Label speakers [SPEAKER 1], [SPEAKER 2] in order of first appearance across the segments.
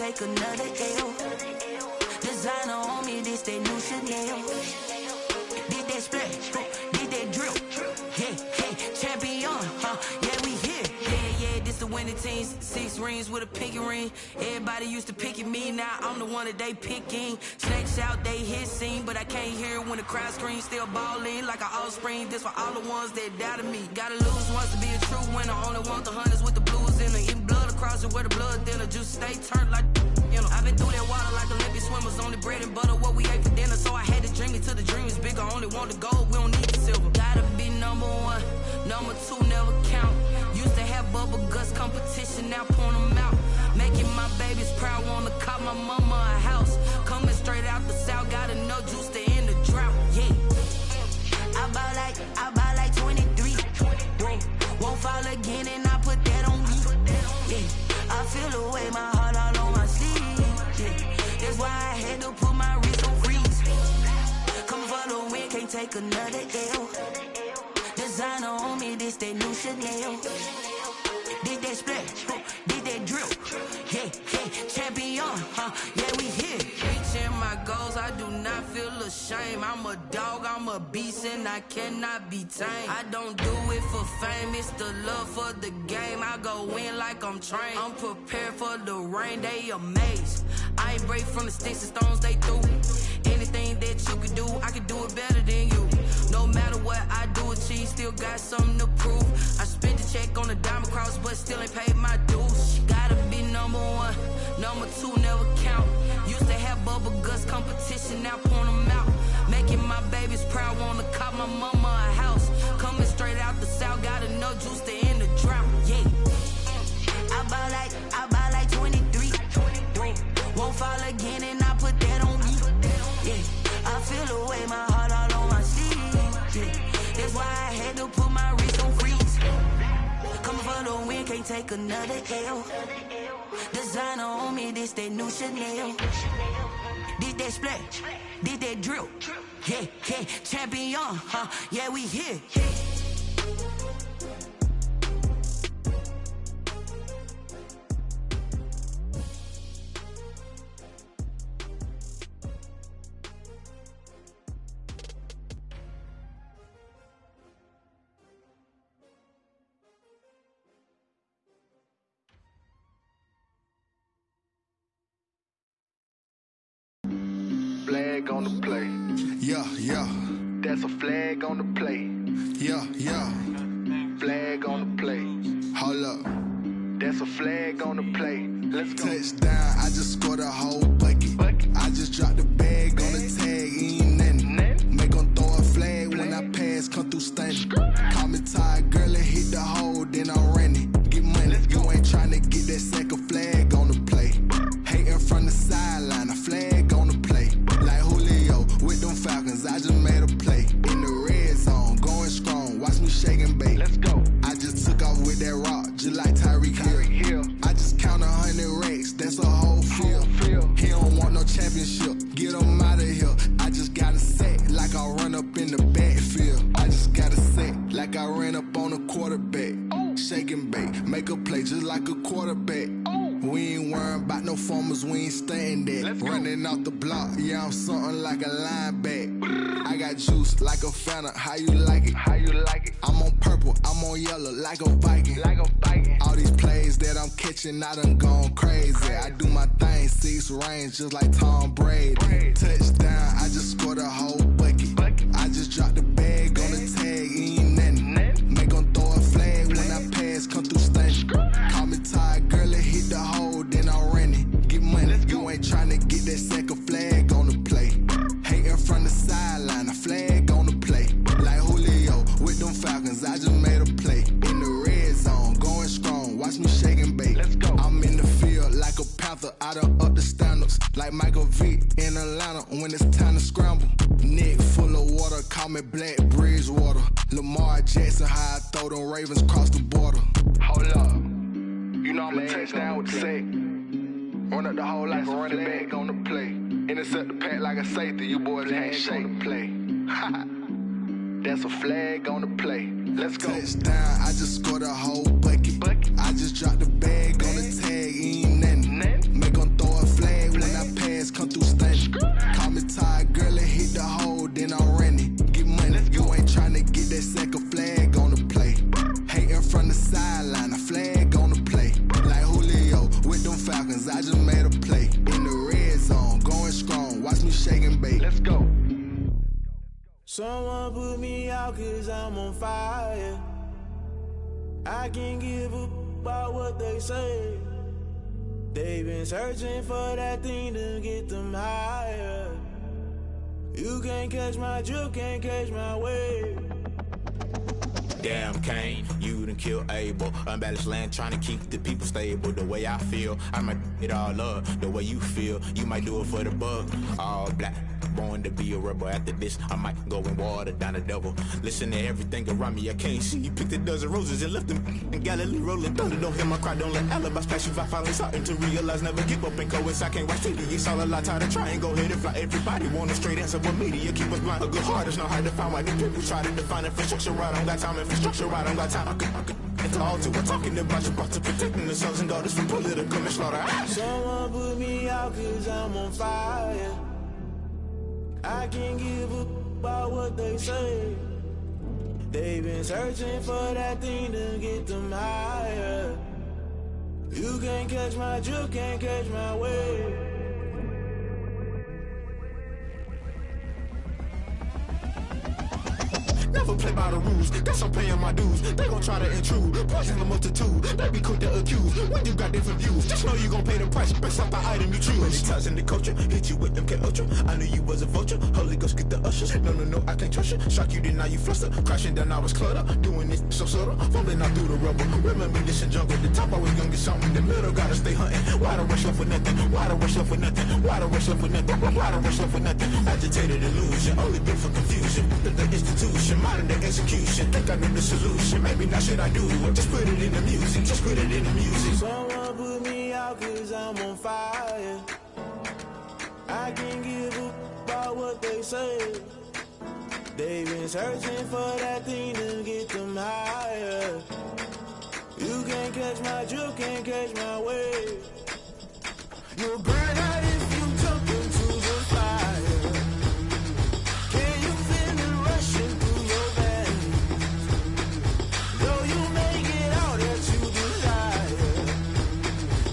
[SPEAKER 1] take another L. Designer on me, this that new Chanel. Did that splash, did that drill. Yeah, champion, yeah, we here. Yeah, this the winning team. 6 rings with a pinky ring. Everybody used to pick at me, now I'm the one that they picking. Snakes out, they hit scene, but I can't hear when the crowd screams. Still balling like an offspring. This for all the ones that doubted me. Gotta lose once to be a true winner. Only want the hunters with the blues in them. Eating blood across it where the blood thinner. Just stay turned like, you know. I've been through that water like Olympic swimmers. Only bread and butter, what we ate for dinner. So I had to dream it till the dream is bigger. Only want the gold, we don't need the silver. Gotta be number 1, number 2 never count. Used to have bubble guts competition, now point them out. Making my babies proud, wanna cop my mama a house. Coming straight out the south, got enough juice to end the drought. Yeah, I buy like 23. Whoa, won't fall again, and I put that on me. Yeah, I feel the way, my heart all on my sleeve. Yeah, that's why I had to put my wrist on freeze. Coming for the win, can't take another L. Designer on me, this that new Chanel. Did that splash, did that drill. Yeah, champion, yeah, we here. Reaching my goals, I do not feel ashamed. I'm a dog, I'm a beast, and I cannot be tamed. I don't do it for fame, it's the love for the game. I go in like I'm trained. I'm prepared for the rain, they amazed. I ain't break from the sticks and stones they threw. Anything that you can do, I can do it better than you. No matter what I do, achieve, still got something to prove. I spent the check on the diamond cross, but still ain't paid my dues. Gotta be number 1, number 2 never count. Used to have bubble guts competition, now point them out. Making my babies proud, wanna cop my mama a house. Coming straight out the south, got enough juice to end the drought. Yeah, I buy like 23. Won't fall again, and I put that on me. Yeah, I feel the way, my heart all on my sleeve. Yeah, that's why I had to put my wrist on freeze. Coming for the win, can't take another L. Designer on me, this that new Chanel. Did that splash, did that drill. Yeah, champion, yeah, we here.
[SPEAKER 2] Flag on the play.
[SPEAKER 3] Yeah.
[SPEAKER 2] That's a flag on the play.
[SPEAKER 3] Yeah.
[SPEAKER 2] Flag on the play.
[SPEAKER 3] Hold up.
[SPEAKER 2] That's a flag on the play. Let's go.
[SPEAKER 3] Touchdown, I just scored a whole bucket. I just dropped the bag on the tag, ain't nothing. Make 'em throw a flag when I pass, come through stunning. Call me tired, girl, and hit the hole, then I'm running. Get money, you ain't tryna get that second flag on the play. Hating from the sideline, a flag on the play. Like Julio with them Falcons, I just made a play. In the red zone, going strong, watch me shake and bake.
[SPEAKER 2] Let's go.
[SPEAKER 3] I just took off with that rock, just like Tyreek Hill. I just count 100 racks, that's a whole field. He don't want no championship, get him out of here. I just got a set, like I run up in the backfield. I just got a set, like I ran up on a quarterback. Shake and bake, make a play just like a quarterback. We ain't worrying about no formers, we ain't staying there. Running off the block, yeah, I'm something like a linebacker. I got juice like a Fanta, how you like it? I'm on purple, I'm on yellow, like a Viking. All these plays that I'm catching, I done gone crazy. I do my thing, 6 range, just like Tom Brady. Touchdown, I just scored a whole bucket. I just dropped the bag on the tag, ain't nothing. Make 'em throw a flag when I pass, come through stunning. Call me tired, girl, and hit the hole, then I'm running. Get money, you ain't tryna get that second flag on the play. Hating from the sideline, a flag on the play. Like Julio with them Falcons, I just made a play. In the red zone, going strong, watch me shake and bake. I'm in the field like a panther, I done up the standards. Like Michael Vick in Atlanta when it's time to scramble. Neck full of water, call me Black Bridgewater. Lamar Jackson, how I throw them Ravens cross the border.
[SPEAKER 2] Hold up. You know I'm a touchdown with the sack. Run up the hole like a running back on the play. Intercept the pack like a safety. You boys ain't shake. Play. That's a flag on the play. Let's go.
[SPEAKER 3] Touchdown, I just scored a whole bucket. I just dropped the bag on the tag, ain't nothing. Make 'em throw a Falcons, I just made a play. In the red zone, going strong, watch me shake and bake.
[SPEAKER 2] Let's go.
[SPEAKER 4] Someone put me out cause I'm on fire. I can't give up about what they say. They've been searching for that thing to get them higher. You can't catch my drift, can't catch my wave.
[SPEAKER 5] Damn, Kane, you done killed Abel. Unbalanced land, trying to keep the people stable. The way I feel, I might it all up. The way you feel, you might do it for the bug. All black, born to be a rebel. After this, I might go and water down the devil. Listen to everything around me, I can't see. Picked a dozen roses and left them in Galilee rolling thunder. Don't hear my cry, don't let alibis pass you. I finally starting to realize, never give up and coexist. I can't watch TV, it's all a lot. Tired of trying, go ahead and fly. Everybody want a straight answer, but media keep us blind. A good heart is not hard to find. Why the people try to define infrastructure right? I don't got time, infrastructure right, I don't got time. I could it's all to we're talking about you, about to protecting the sons and daughters from political and slaughter.
[SPEAKER 4] Someone put me out cause I'm on fire. I can't give up about what they say. They've been searching for that thing to get them higher. You can't catch my drift, can't catch my wave.
[SPEAKER 5] Never play by the rules, guess I'm paying my dues. They gon' try to intrude, poison the multitude. They be quick to accuse, when you got different views. Just know you gon' pay the price, based off the item you choose. Many times in the culture, hit you with MK Ultra. I knew you was a vulture, Holy Ghost get the ushers. No, I can't trust you. Shock you, then now you fluster. Crashing down, I was cluttered. Doing this so subtle, fumbling out through the rubble. Remember this in jungle, the top always gonna get something. The middle gotta stay hunting. Why the rush left with nothing? Why the rush left with nothing? Why the rush left with nothing? Why the rush left with nothing? Agitated illusion, only built for confusion. The institution, modern day execution. Think I know the solution. Maybe not should I do it? Just put it in the music. Just put it in the music.
[SPEAKER 4] Someone put me out cause I'm on fire. I can't give up about what they say. They've been searching for that thing to get them higher. You can't catch my drift, can't catch my wave. You'll burn out if you jump into the fire. Can you feel it rushing through your veins? Though you may get all that you desire,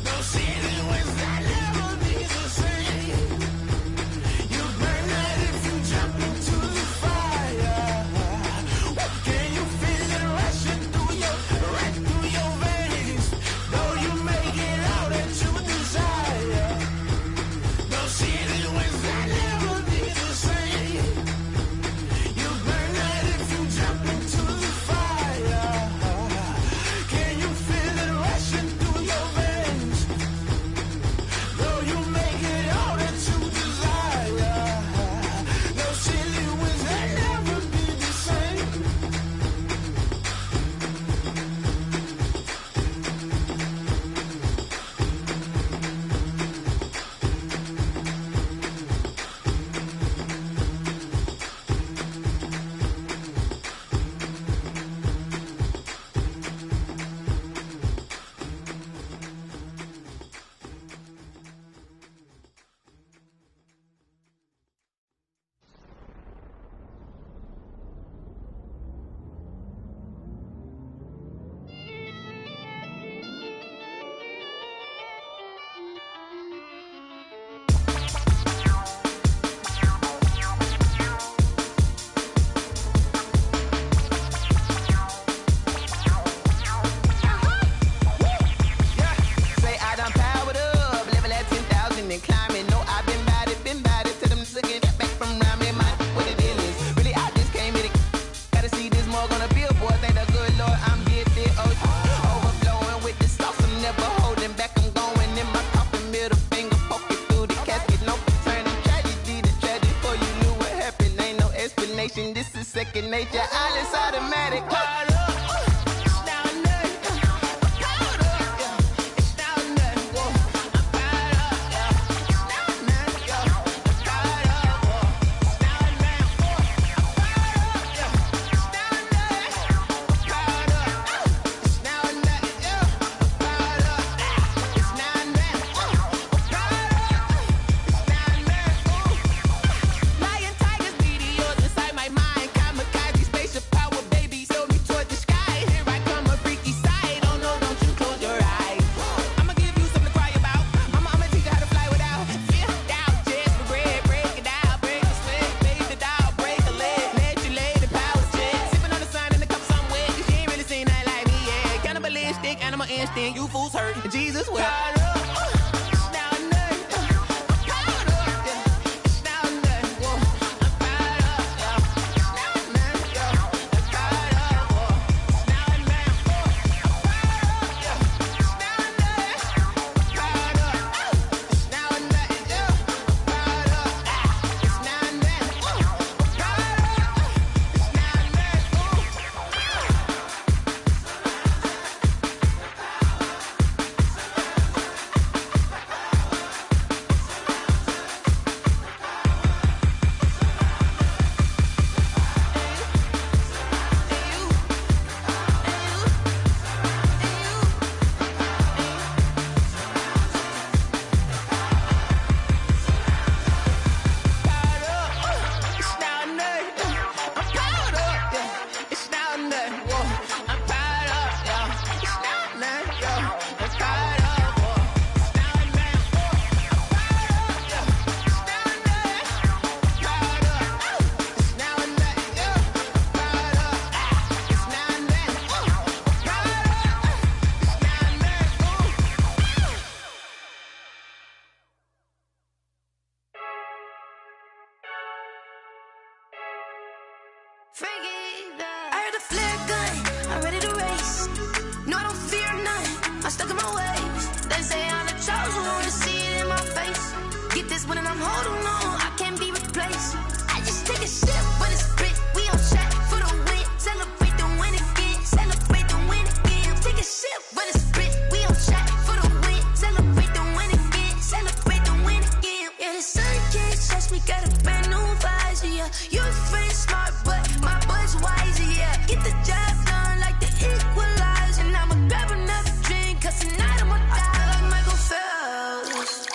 [SPEAKER 4] no ceiling winds that never be the same. You burn out if you jump into the fire. Can you feel it rushing through your, right through your veins? Though you may get all that you desire, no ceiling winds that never be the same. You burn out if you jump into the fire. Can you feel it rushing through your veins? Though you may get all that you desire, no ceiling winds that never be the same. Say I done powered up, level at 10,000 and climbing. No, I've been bad it to them niggas get back from around me. Man, what the deal is? Really, I just came here to gotta see this more gonna billboard. Thank the good Lord, I'm gifted. Overflowing with the sauce, I'm never holding back. I'm going in my coffin, middle finger poking through the casket. No turning tragedy to tragedy. Before you knew what happened, ain't no explanation. This is second nature. All is automatic. Lion, tigers, meteors inside my mind. Kamikaze, spaceship power, baby. Sold me toward the
[SPEAKER 1] I heard a flare gun, I'm ready to race. No, I don't fear none, I'm stuck in my ways. They say I'm the chosen one, to see it in my face. Get this one and I'm holding on, I can't be replaced. I just take a sip when it's split, we on track for the win. Celebrate the win again, celebrate the win again. Take a sip when it's split, we on track for the win. Celebrate the win again, celebrate the win again. Yeah, the sun can't touch me, got a brand new visor, yeah. You're friend smart, but my boy's wiser, yeah. Get the job done like the equalizer. Now I'ma grab another drink, cause tonight I'ma die like Michael Phelps.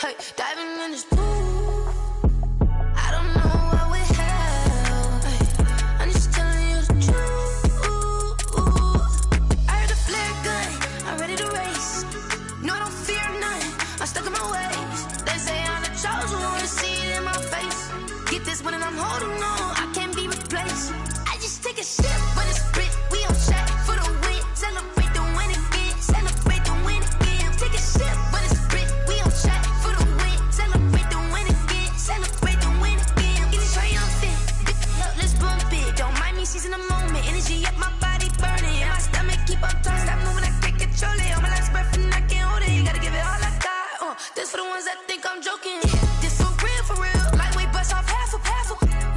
[SPEAKER 1] Hey, diving in this pool, I don't know what we have. Hey, I'm just telling you the truth. I heard a flare gun, I'm ready to race. No, I don't fear none, I'm stuck in my ways. They say I'm the chosen one, to see it in my face. Get this one and I'm holding on, I can't be replaced. I just take a sip when it's split, we on track for the win. Celebrate the win again, celebrate the win again. Take a sip when it's split, we on track for the win. Celebrate the win again, celebrate the win again. Get it triumphant, let's bump it. Don't mind me seizing the moment, energy up my body burning. And my stomach keep on turning, stop moving, I can't control it. On my last breath and I can't hold it, you gotta give it all I got. This for the ones that think I'm joking. This for real, lightweight bust off half a.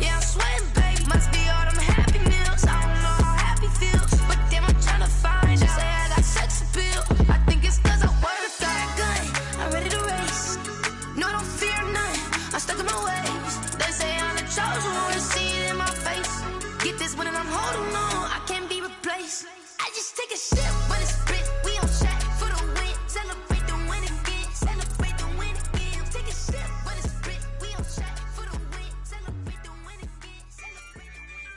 [SPEAKER 1] Yeah, I'm sweating, baby. Must be all them happy meals. I don't know how happy feels, but damn, I'm trying to find out. Say I got sex appeal. I think it's cause I wear a fire gun. I'm ready to race. No, I don't fear none, I'm stuck in my ways. They say I'm the chosen one, to see it in my face. Get this one and I'm holding on, I can't be replaced. I just take a sip when it's split, we on track for the win. Celebrate the win again, celebrate the win again. Take a sip when it's split, we on track for the win. Celebrate the win again, celebrate the win.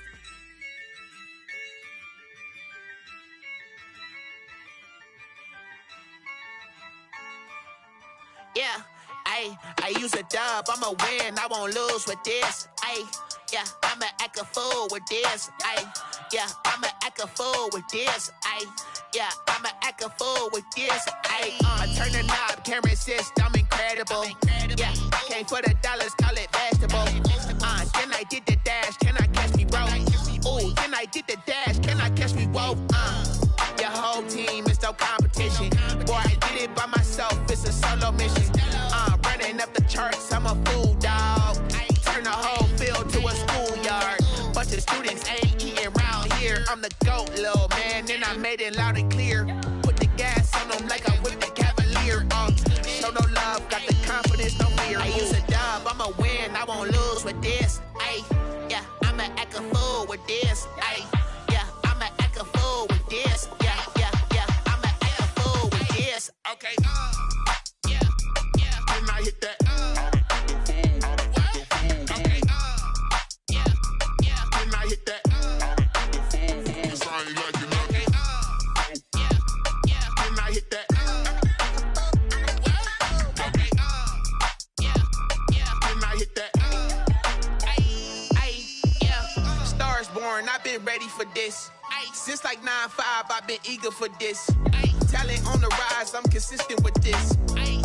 [SPEAKER 6] Yeah, I use a dub, I'ma win, I won't lose with this. Yeah, I'ma act a fool with this. Yeah, I'ma act a fool with this. Yeah, I'ma act a fool with this. I turn the knob, camera assist, I'm incredible. Yeah, came for the dollars, call it vegetable. Then I did the dash, can I catch me, bro? Ooh, then I did the dash, can I catch me, whoa? Your whole team is no competition. Boy, I did it by myself, it's a solo mission. Running up the charts, I'm a fool, dog. Turn the whole field to a schoolyard. Bunch of students ain't eating round here. I'm the GOAT, little man, and I made it loud and clear. Put the gas on them like I whipped the Cavalier. Show no love, got the confidence, no fear. I use a dub, I'ma win, I won't lose with this. Yeah, I'ma act a fool with this. Yeah, I'ma act a fool with this. Yeah, I'ma act a fool with this.
[SPEAKER 2] Okay, when I hit that, okay, when I hit that, cause I ain't like it, okay, when I hit that, okay, when I hit that,
[SPEAKER 6] yeah. Stars born, I've been ready for this. Since like 9-5, I've been eager for this. Talent on the rise, I'm consistent with this.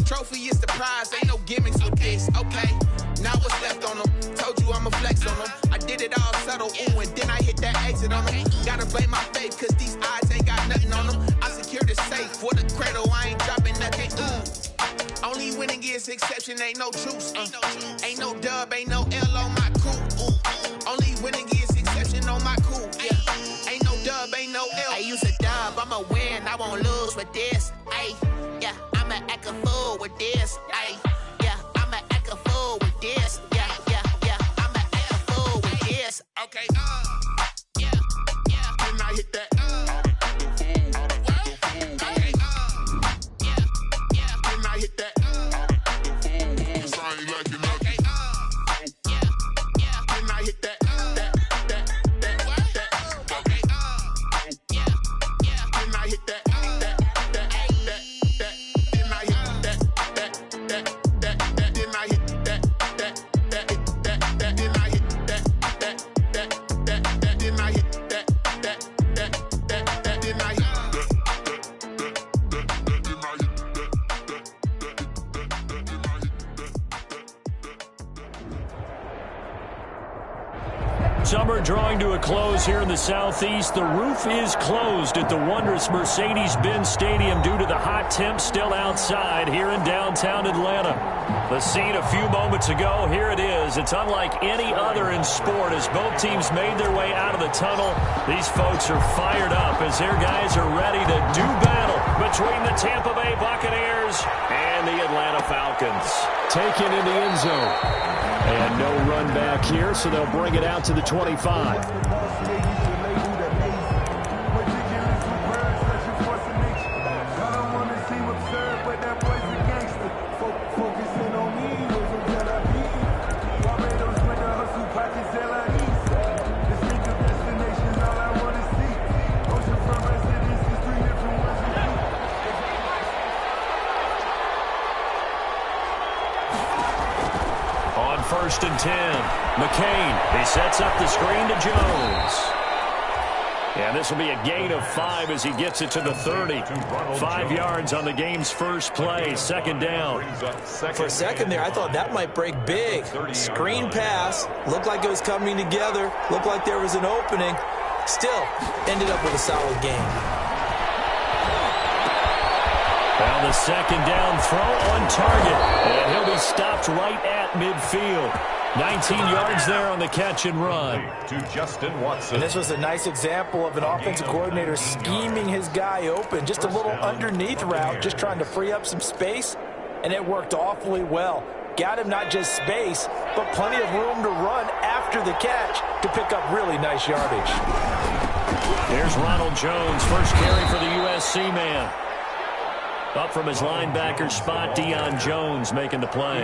[SPEAKER 6] Trophy is the prize, ain't no gimmicks with this. Okay, now what's left on them? Told you I'ma flex on them. I did it all subtle, ooh, and then I hit that exit on them. Gotta blame my faith, cause these odds ain't got nothing on them. I secure the safe for the cradle, I ain't dropping nothing. Only winning is exception, ain't no truce. Ain't no dub, ain't no L on my crew. Only winning is exception on my crew. Yeah, ain't no dub, ain't no L. I use a dub, I'ma win, I won't lose with this. Yeah, I'ma act a fool with this. Yeah, I'ma act a fool with this. Yeah, I'ma act a fool with this.
[SPEAKER 2] okay, when I hit that, okay, when I hit that, cause I ain't like it, okay, when I hit that, okay, when I hit that, when I hit that,
[SPEAKER 7] Summer drawing to a close here in the Southeast. The roof is closed at the wondrous Mercedes-Benz Stadium due to the hot temps still outside here in downtown Atlanta. The scene a few moments ago, here it is. It's unlike any other in sport as both teams made their way out of the tunnel. These folks are fired up as their guys are ready to do battle between the Tampa Bay Buccaneers and the Atlanta Falcons.
[SPEAKER 8] Taken in the end zone. And no run back here, so they'll bring it out to the 25.
[SPEAKER 7] First and 10. McCain, he sets up the screen to Jones. And this will be a gain of 5 as he gets it to the 30. 5 yards on the game's first play. Second down.
[SPEAKER 9] For a second there, I thought that might break big. Screen pass. Looked like it was coming together. Looked like there was an opening. Still, ended up with a solid game.
[SPEAKER 7] Well, the second down throw on target. And he'll be stopped right at midfield. 19 yards there on the catch and run.
[SPEAKER 10] To Justin Watson.
[SPEAKER 9] And this was a nice example of an offensive coordinator scheming his guy open. Just a little underneath route, just trying to free up some space. And it worked awfully well. Got him not just space, but plenty of room to run after the catch to pick up really nice yardage.
[SPEAKER 7] Here's Ronald Jones, first carry for the USC man. Up from his linebacker spot, Deion Jones making the play.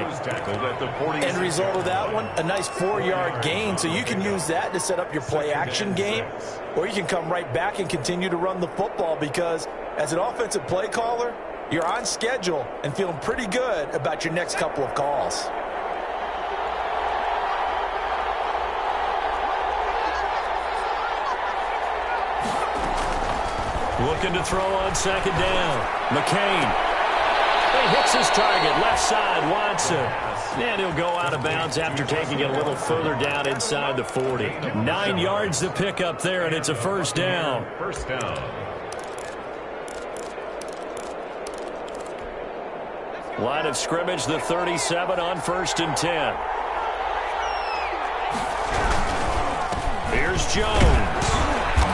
[SPEAKER 9] End result of that one, a nice 4-yard gain. So you can use that to set up your play-action game, or you can come right back and continue to run the football because as an offensive play caller, you're on schedule and feeling pretty good about your next couple of calls.
[SPEAKER 7] Looking to throw on second down. McCain. He hits his target. Left side, Watson. And he'll go out of bounds after taking it a little further down inside the 40. 9 yards to pick up there, and it's a first down.
[SPEAKER 10] First down.
[SPEAKER 7] Line of scrimmage, the 37 on first and 10. Here's Jones.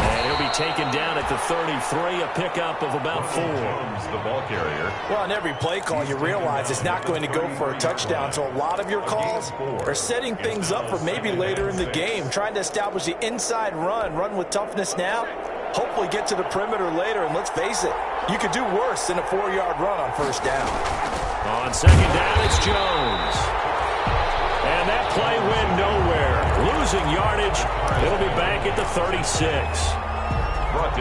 [SPEAKER 7] And he'll be taken down at the 33, a pickup of about 4.
[SPEAKER 10] The ball carrier.
[SPEAKER 9] Well, on every play call, you realize it's not going to go for a touchdown. So a lot of your calls are setting things up for maybe later in the game, trying to establish the inside run with toughness now, hopefully get to the perimeter later. And let's face it, you could do worse than a 4-yard run on first down.
[SPEAKER 7] On second down, it's Jones. And that play went nowhere. Losing yardage. It'll be back at the 36.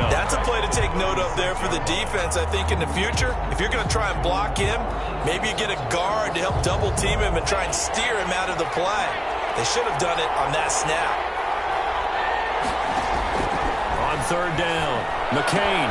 [SPEAKER 9] That's a play to take note of there for the defense, I think, in the future. If you're going to try and block him, maybe you get a guard to help double team him and try and steer him out of the play. They should have done it on that snap.
[SPEAKER 7] On third down, McCain.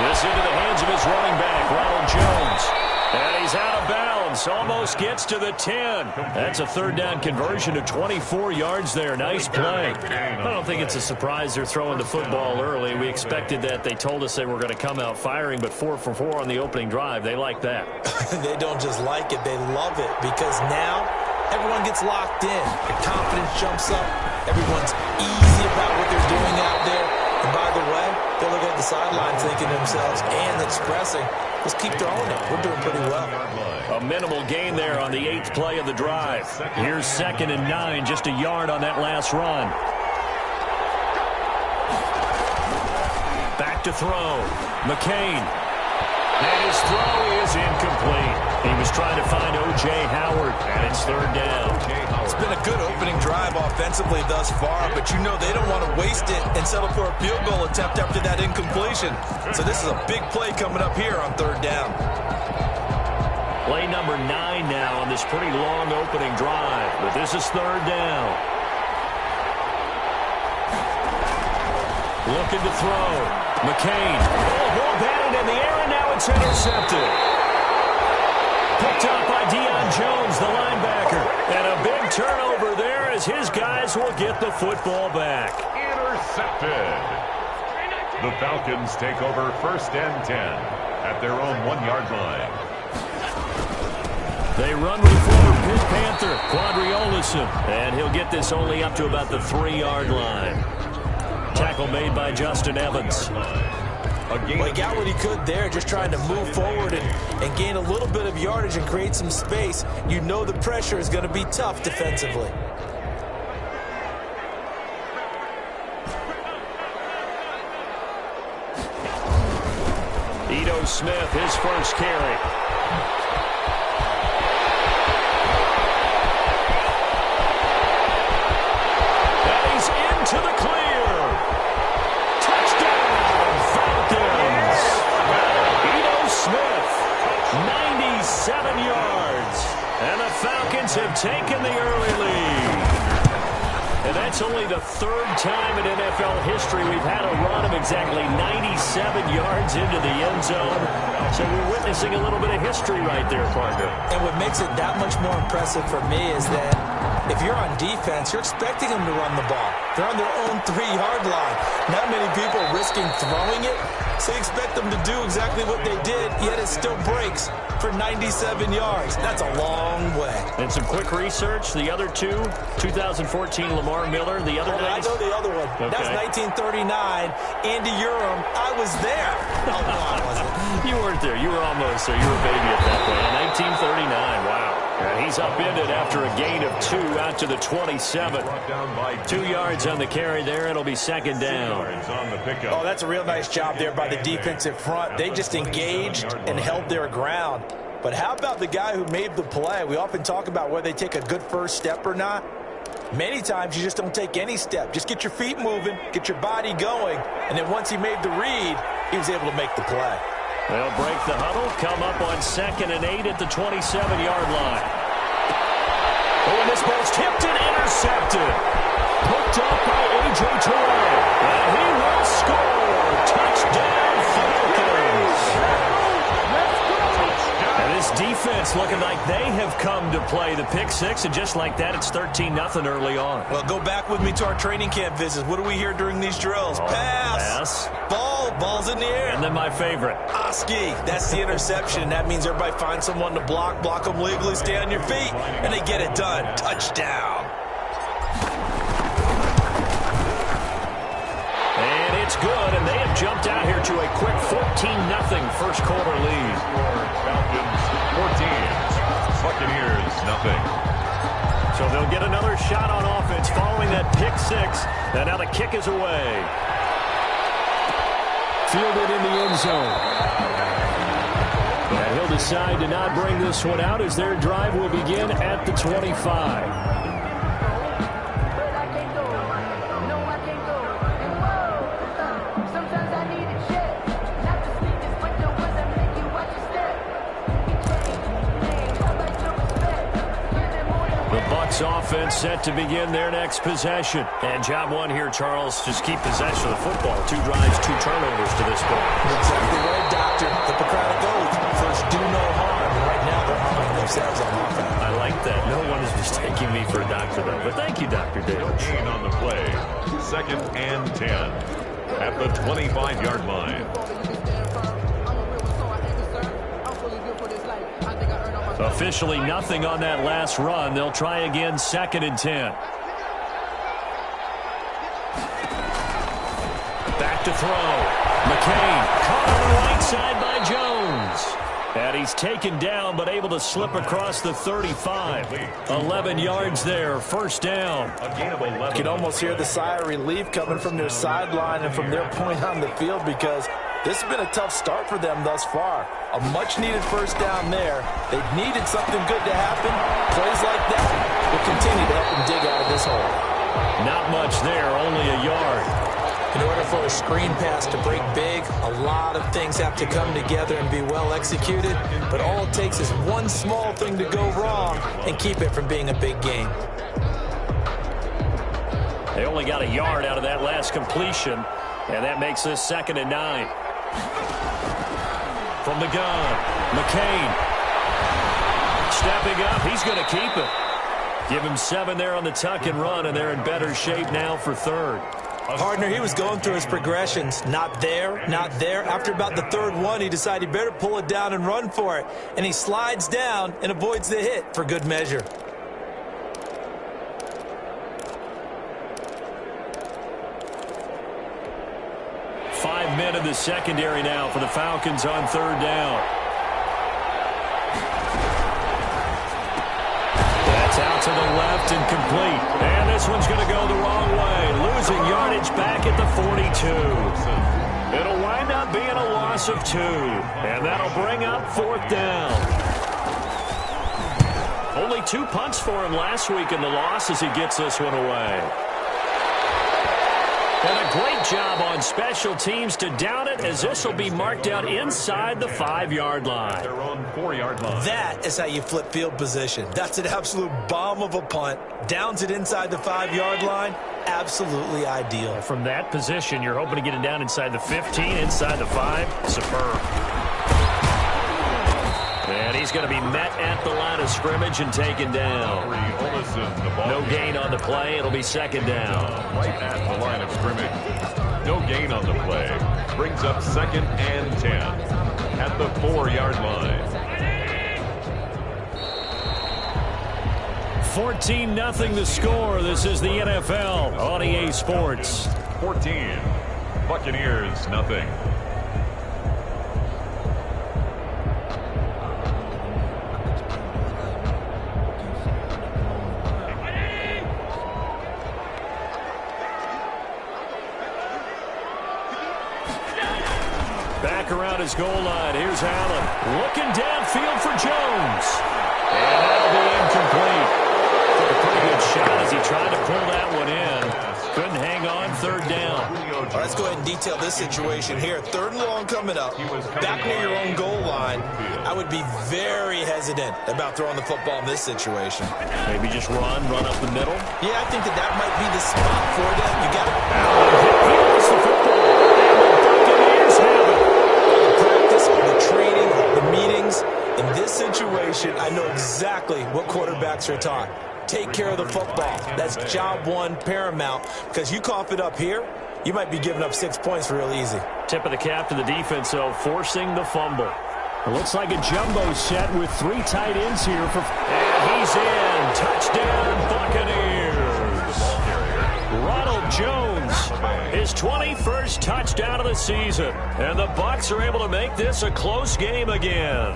[SPEAKER 7] This into the hands of his running back, Ronald Jones. And he's out of bounds. Almost gets to the 10. That's a third down conversion to 24 yards there. Nice play. I don't think it's a surprise they're throwing the football early. We expected that. They told us they were going to come out firing, but 4 for 4 on the opening drive. They like that.
[SPEAKER 9] They don't just like it. They love it because now everyone gets locked in. Their confidence jumps up. Everyone's easy about what they're doing out there. And by the way, they look at the sideline thinking to themselves and expressing, let's keep throwing it. We're doing pretty well.
[SPEAKER 7] A minimal gain there on the 8th play of the drive. Here's 2nd and 9, just a yard on that last run. Back to throw. McCain. And his throw is incomplete. He was trying to find O.J. Howard, and it's third down.
[SPEAKER 9] It's been a good opening drive offensively thus far, but you know they don't want to waste it and settle for a field goal attempt after that incompletion. So this is a big play coming up here on third down.
[SPEAKER 7] Play number 9 now on this pretty long opening drive, but this is third down. Looking to throw. McCain. Ball batted in the air, and now it's intercepted. Picked up by Deion Jones, the linebacker. And a big turnover there as his guys will he'll get the football back.
[SPEAKER 10] Intercepted. The Falcons take over 1st and 10 at their own 1-yard line.
[SPEAKER 7] They run with former Pitt Panther, Quadriolison, and he'll get this only up to about the 3-yard line. Tackle made by Justin Evans.
[SPEAKER 9] Well, he got what he could there, just trying to move forward and gain a little bit of yardage and create some space. You know the pressure is going to be tough defensively.
[SPEAKER 7] Ito Smith, his first carry. And he's into the clear. Touchdown, Falcons. Ito Smith, 97 yards. And the Falcons have taken the early lead. And that's only the 3rd time in NFL history we've had a run of exactly 97 yards into the end zone. So we're witnessing a little bit of history right there, partner.
[SPEAKER 9] And what makes it that much more impressive for me is that if you're on defense, you're expecting them to run the ball. They're on their own 3-yard line. Not many people risking throwing it, so you expect them to do exactly what they did, yet it still breaks for 97 yards. That's a long way.
[SPEAKER 7] And some quick research. The other two, 2014 Lamar Miller, the other
[SPEAKER 9] I know the other one.
[SPEAKER 7] Okay.
[SPEAKER 9] That's 1939, Andy Urim. I was there. Oh, no, I wasn't.
[SPEAKER 7] You weren't there. You were almost there. You were a baby at that point. 1939. Wow. And he's upended after a gain of 2 out to the 27. 2 yards on the carry there. It'll be 2nd down.
[SPEAKER 9] Oh, that's a real nice job there by the defensive front. They just engaged and held their ground. But how about the guy who made the play? We often talk about whether they take a good first step or not. Many times you just don't take any step. Just get your feet moving, get your body going, and then once he made the read, he was able to make the play.
[SPEAKER 7] They'll break the huddle, come up on 2nd and 8 at the 27-yard line. Oh, and this ball's tipped and intercepted. Picked up by A.J. Terrell. And he will score. Touchdown, Falcons. And this defense looking like they have come to play the pick 6, and just like that, it's 13-0 early on.
[SPEAKER 9] Well, go back with me to our training camp visits. What do we hear during these drills? Pass. Ball's in the air.
[SPEAKER 7] And then my favorite.
[SPEAKER 9] Oski, that's the interception. That means everybody finds someone to block them legally, stay on your feet, and they get it done. Touchdown.
[SPEAKER 7] And it's good, and they have jumped out here to a quick 14-0 first quarter lead.
[SPEAKER 10] Falcons 14, Buccaneers nothing.
[SPEAKER 7] So they'll get another shot on offense following that pick 6. And now the kick is away.
[SPEAKER 8] Fielded in the end zone. And he'll decide to not bring this one out as their drive will begin at the 25. Bucs offense set to begin their next possession. And job one here, Charles, just keep possession of the football. 2 drives, 2 turnovers to this point.
[SPEAKER 9] Exactly right, Doctor. Hippocratic oath. First, do no harm. Right now, they're harming themselves on offense.
[SPEAKER 7] I like that. No one is mistaking me for a doctor, though. But thank you, Dr. Davis.
[SPEAKER 10] Gain on the play. 2nd and 10 at the 25-yard line.
[SPEAKER 7] Officially nothing on that last run. They'll try again, 2nd and 10. Back to throw. McCain caught on the right side by Jones. And he's taken down but able to slip across the 35. 11 yards there, 1st down.
[SPEAKER 9] You can almost hear the sigh of relief coming from their sideline and from their point on the field because this has been a tough start for them thus far. A much-needed 1st down there. They've needed something good to happen. Plays like that will continue to help them dig out of this hole.
[SPEAKER 7] Not much there, only a yard.
[SPEAKER 9] In order for a screen pass to break big, a lot of things have to come together and be well executed. But all it takes is one small thing to go wrong and keep it from being a big game.
[SPEAKER 7] They only got a yard out of that last completion, and that makes this 2nd and 9. From the gun, McCain. Stepping up, he's going to keep it. Give him 7 there on the tuck and run, and they're in better shape now for third.
[SPEAKER 9] Partner, he was going through his progressions. Not there, not there. After about the third one, he decided he better pull it down and run for it. And he slides down and avoids the hit for good measure.
[SPEAKER 7] Five men in the secondary now for the Falcons on third down. That's out to the left and complete. And this one's going to go the wrong way. Losing yardage back at the 42. It'll wind up being a loss of 2. And that'll bring up fourth down. Only 2 punts for him last week in the loss as he gets this one away. And a great job on special teams to down it, as this will be marked out inside the 5-yard line.
[SPEAKER 10] Their own 4-yard line.
[SPEAKER 9] That is how you flip field position. That's an absolute bomb of a punt. Downs it inside the 5-yard line. Absolutely ideal.
[SPEAKER 7] From that position, you're hoping to get it down inside the 15, inside the 5. Superb. And he's going to be met at the line of scrimmage and taken down. No gain on the play. It'll be second down.
[SPEAKER 10] Right at the line of scrimmage. No gain on the play. Brings up 2nd and 10 at the 4-yard line.
[SPEAKER 7] 14-0 the score. This is the NFL on EA Sports.
[SPEAKER 10] 14. Buccaneers, nothing.
[SPEAKER 7] Back around his goal line. Here's Allen. Looking downfield for Jones. And that'll be incomplete. Took a pretty good shot as he tried to pull that one in. Couldn't hang on. Third down.
[SPEAKER 9] All right, let's go ahead and detail this situation here. 3rd and long coming up. Back near your own goal line. I would be very hesitant about throwing the football in this situation.
[SPEAKER 7] Maybe just run up the middle.
[SPEAKER 9] Yeah, I think that might be the spot for them. You got to...
[SPEAKER 7] He lost the football. And the Buccaneers have it.
[SPEAKER 9] Practice, the training, the meetings. In this situation, I know exactly what quarterbacks are taught. Take care of the football. That's job 1 paramount, because you cough it up here, you might be giving up 6 points real easy.
[SPEAKER 7] Tip of the cap to the defense, though, forcing the fumble. It looks like a jumbo set with 3 tight ends here. And he's in. Touchdown, Buccaneers. Ronald Jones, his 21st touchdown of the season. And the Bucs are able to make this a close game again.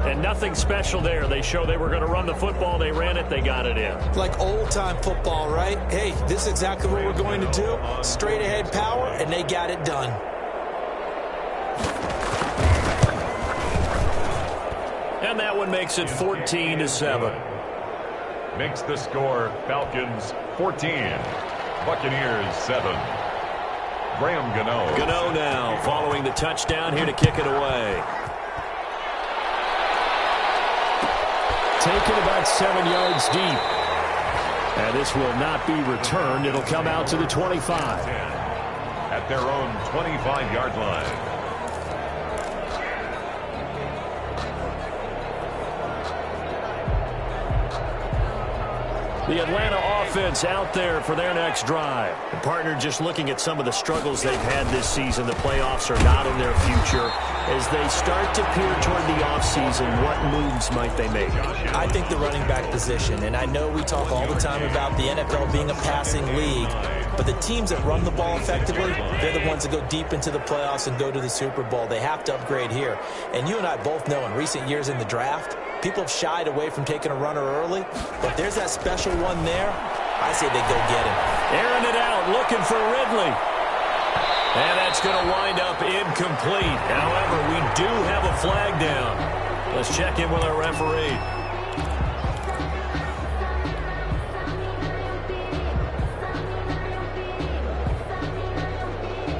[SPEAKER 7] And nothing special there. They show they were going to run the football. They ran it. They got it in.
[SPEAKER 9] Like old-time football, right? Hey, this is exactly what we're going to do. Straight-ahead power, and they got it done.
[SPEAKER 7] And that one makes it 14-7.
[SPEAKER 10] Makes the score Falcons 14. Buccaneers 7. Graham Gano.
[SPEAKER 7] Gano now following the touchdown here to kick it away. Taken about 7 yards deep. And this will not be returned. It'll come out to the 25.
[SPEAKER 10] At their own 25-yard line.
[SPEAKER 7] The Atlanta offense out there for their next drive. The partner just looking at some of the struggles they've had this season. The playoffs are not in their future. As they start to peer toward the offseason, what moves might they make?
[SPEAKER 9] I think the running back position, and I know we talk all the time about the NFL being a passing league, but the teams that run the ball effectively, they're the ones that go deep into the playoffs and go to the Super Bowl. They have to upgrade here. And you and I both know in recent years in the draft, people have shied away from taking a runner early, but there's that special one there. I say they go get him.
[SPEAKER 7] Airing it out, looking for Ridley. And that's going to wind up incomplete. However, we do have a flag down. Let's check in with our referee.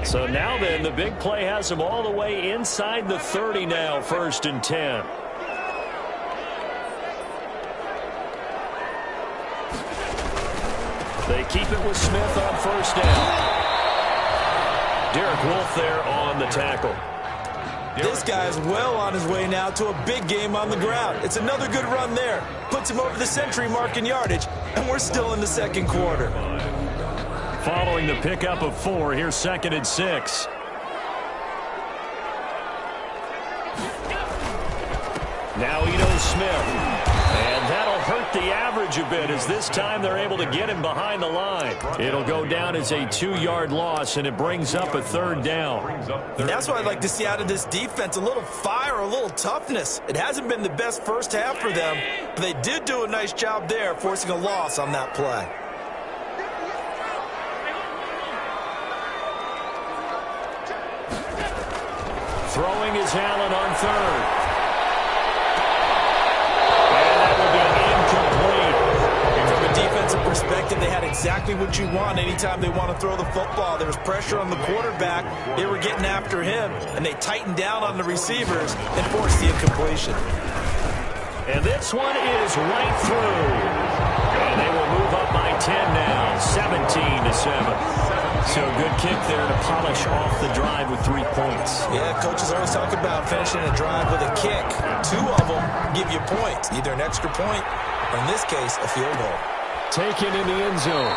[SPEAKER 7] So now then, the big play has them all the way inside the 30 now, 1st and 10. They keep it with Smith on 1st down. Derek Wolfe there on the tackle.
[SPEAKER 9] This guy is well on his way now to a big game on the ground. It's another good run there. Puts him over the century mark in yardage, and we're still in the second quarter.
[SPEAKER 7] Following the pickup of 4, here's 2nd and 6. Now Ito Smith. And that'll hurt the average a bit, as this time they're able to get him behind the line. It'll go down as a 2-yard loss, and it brings up a 3rd down.
[SPEAKER 9] And that's what I'd like to see out of this defense, a little fire, a little toughness. It hasn't been the best first half for them, but they did do a nice job there, forcing a loss on that play.
[SPEAKER 7] Throwing is Allen on 3rd. And that will be incomplete.
[SPEAKER 9] From a defensive perspective, they had exactly what you want anytime they want to throw the football. There was pressure on the quarterback. They were getting after him, and they tightened down on the receivers and forced the incompletion.
[SPEAKER 7] And this one is right through. And they will move up by 10 now, 17-7. So good kick there to polish off the drive with 3 points.
[SPEAKER 9] Yeah, coaches always talk about finishing a drive with a kick. 2 of them give you points, either an extra point or, in this case, a field goal.
[SPEAKER 7] Taken in the end zone.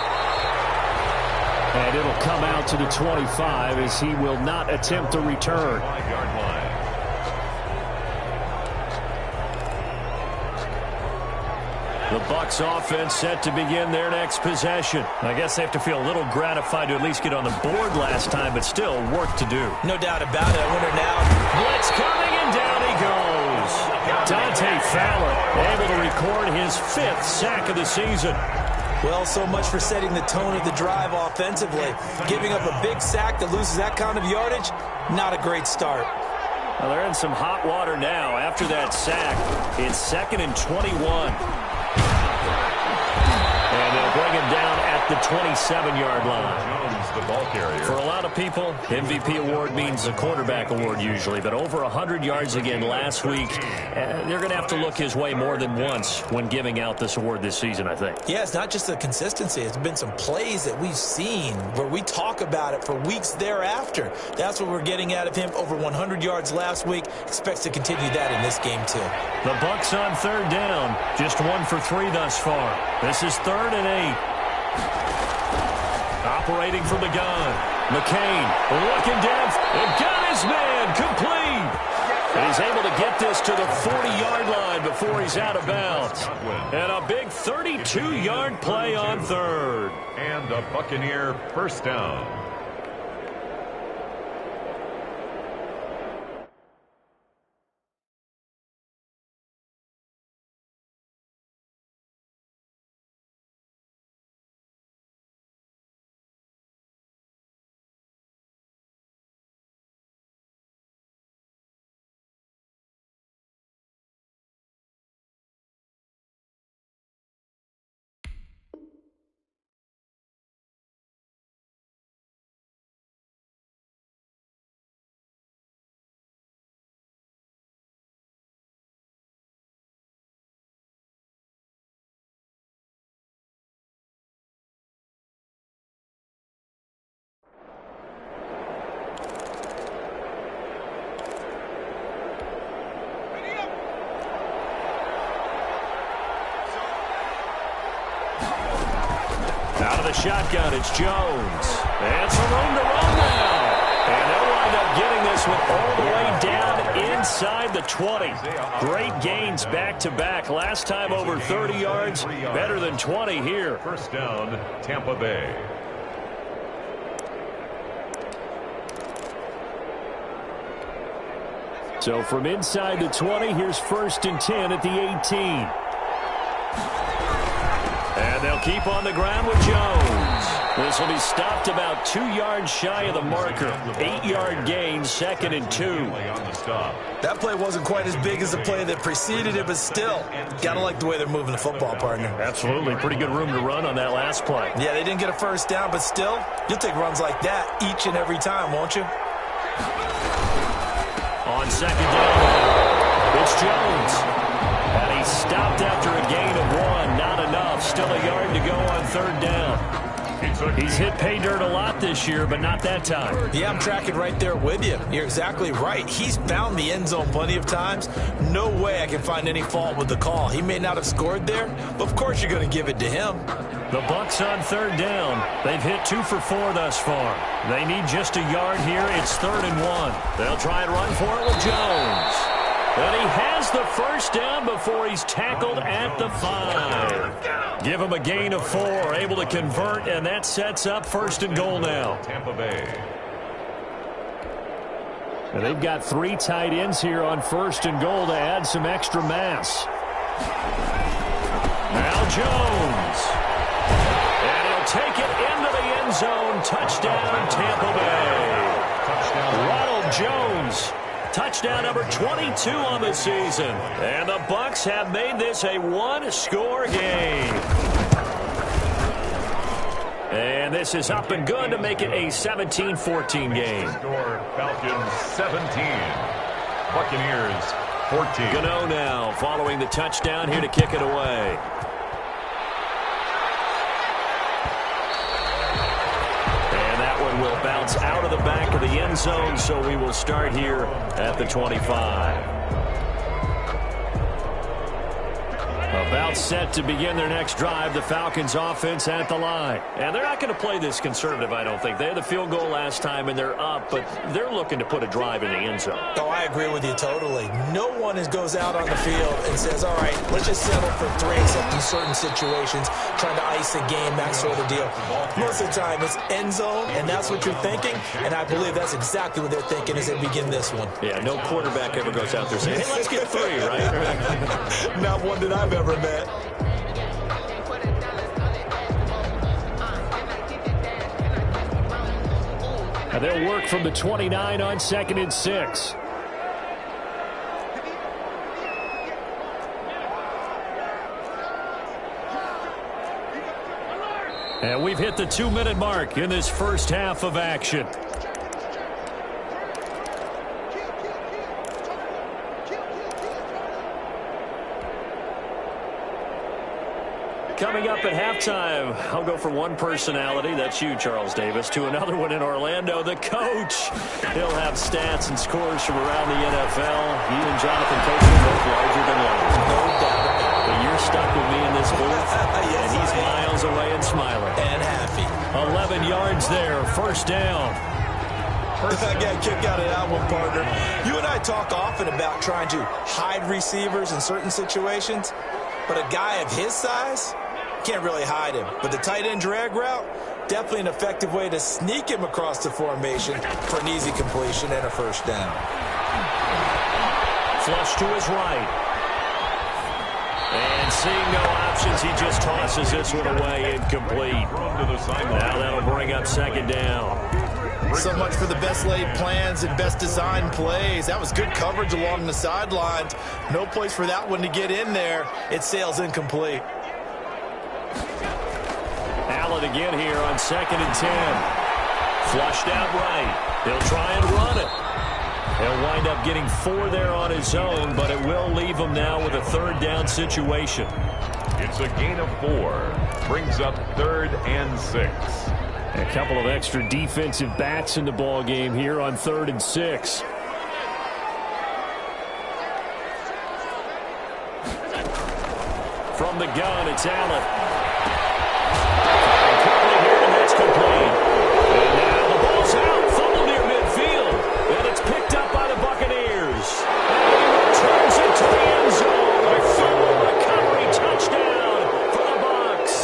[SPEAKER 7] And it'll come out to the 25 as he will not attempt a return.
[SPEAKER 10] 5-yard line.
[SPEAKER 7] The Bucs offense set to begin their next possession. I guess they have to feel a little gratified to at least get on the board last time, but still work to do.
[SPEAKER 9] No doubt about it. I wonder now.
[SPEAKER 7] Blitz coming, and down he goes. Dante Fowler able to record his 5th sack of the season.
[SPEAKER 9] Well, so much for setting the tone of the drive offensively. Giving up a big sack that loses that kind of yardage, not a great start.
[SPEAKER 7] Well, they're in some hot water now. After that sack, it's 2nd and 21. And they'll bring him down at the 27-yard line.
[SPEAKER 10] Jones, the ball carrier.
[SPEAKER 7] For a lot of people, MVP award means a quarterback award usually, but over 100 yards again last week, they're going to have to look his way more than once when giving out this award this season, I think.
[SPEAKER 9] Yeah, it's not just the consistency. It's been some plays that we've seen where we talk about it for weeks thereafter. That's what we're getting out of him. Over 100 yards last week. Expects to continue that in this game, too.
[SPEAKER 7] The Bucs on 3rd down. Just 1 for 3 thus far. This is 3rd and 8. Operating from the gun. McCain looking down and got his man complete. And he's able to get this to the 40-yard line before he's out of bounds. And a big 32-yard play on 3rd.
[SPEAKER 10] And a Buccaneer first down.
[SPEAKER 7] Out of the shotgun, it's Jones. And some room to run now. And they'll wind up getting this one all the way down inside the 20. Great gains back-to-back. Last time over 30 yards, better than 20 here.
[SPEAKER 10] First down, Tampa Bay.
[SPEAKER 7] So from inside the 20, here's 1st and 10 at the 18. And they'll keep on the ground with Jones. This will be stopped about 2 yards shy of the marker. 8-yard gain, 2nd and 2.
[SPEAKER 9] That play wasn't quite as big as the play that preceded it, but still, gotta like the way they're moving the football, partner.
[SPEAKER 7] Absolutely. Pretty good room to run on that last play.
[SPEAKER 9] Yeah, they didn't get a first down, but still, you'll take runs like that each and every time, won't you?
[SPEAKER 7] On 2nd down, it's Jones. And he's stopped after a gain of 1. Not enough. Still a yard to go on 3rd down. He's hit pay dirt a lot this year, but not that time.
[SPEAKER 9] Yeah, I'm tracking right there with you. You're exactly right. He's found the end zone plenty of times. No way I can find any fault with the call. He may not have scored there, but of course you're going to give it to him.
[SPEAKER 7] The Bucs on third down. They've hit 2 for 4 thus far. They need just a yard here. It's 3rd and 1. They'll try and run for it with Jones. And he has the first down before he's tackled at the 5. Give him a gain of 4, able to convert, and that sets up 1st and goal now.
[SPEAKER 10] Tampa Bay.
[SPEAKER 7] And they've got 3 tight ends here on 1st and goal to add some extra mass. Now Jones. And he'll take it into the end zone. Touchdown, Tampa Bay. Ronald Jones. Touchdown number 22 on the season. And the Bucs have made this a 1-score game. And this is up and good to make it a 17-14 game.
[SPEAKER 10] Score Falcons 17. Buccaneers 14.
[SPEAKER 7] Gano now following the touchdown here to kick it away. Will bounce out of the back of the end zone, so we will start here at the 25. About set to begin their next drive, the Falcons offense at the line. And they're not going to play this conservative, I don't think. They had the field goal last time, and they're up, but they're looking to put a drive in the end zone.
[SPEAKER 9] Oh, I agree with you totally. No one goes out on the field and says, all right, let's just settle for 3 except in certain situations, trying to ice a game, that sort of deal. Most of the time, it's end zone, and that's what you're thinking, and I believe that's exactly what they're thinking as they begin this one.
[SPEAKER 7] Yeah, no quarterback ever goes out there saying, hey, let's get 3, right?
[SPEAKER 9] Not one that I've ever met.
[SPEAKER 7] And they'll work from the 29 on 2nd and 6. And we've hit the 2-minute mark in this first half of action. Coming up at halftime, I'll go from one personality, that's you, Charles Davis, to another one in Orlando, the coach. He'll have stats and scores from around the NFL. He and Jonathan Coach are both larger than life.
[SPEAKER 9] No doubt.
[SPEAKER 7] But you're stuck with me in this booth, and he's miles away and smiling.
[SPEAKER 9] And happy.
[SPEAKER 7] 11 yards there, 1st down.
[SPEAKER 9] I got a kick out of that one, partner. You and I talk often about trying to hide receivers in certain situations, but a guy of his size can't really hide him. But the tight end drag route, definitely an effective way to sneak him across the formation for an easy completion and a 1st down.
[SPEAKER 7] Flush to his right. And seeing no options, he just tosses this one away, incomplete. Now that'll bring up 2nd down.
[SPEAKER 9] So much for the best laid plans and best designed plays. That was good coverage along the sidelines. No place for that one to get in there. It sails incomplete.
[SPEAKER 7] Allen again here on 2nd and 10. Flushed out right. He'll try and run it. He'll wind up getting 4 there on his own, but it will leave him now with a 3rd down situation.
[SPEAKER 10] It's a gain of 4. Brings up 3rd and 6.
[SPEAKER 7] A couple of extra defensive backs in the ball game here on 3rd and 6. From the gun, it's Allen. And that's complete. And now the ball's out. Fumble near midfield. And it's picked up by the Buccaneers. And he returns it to the end zone. A fumble recovery touchdown for the Bucs.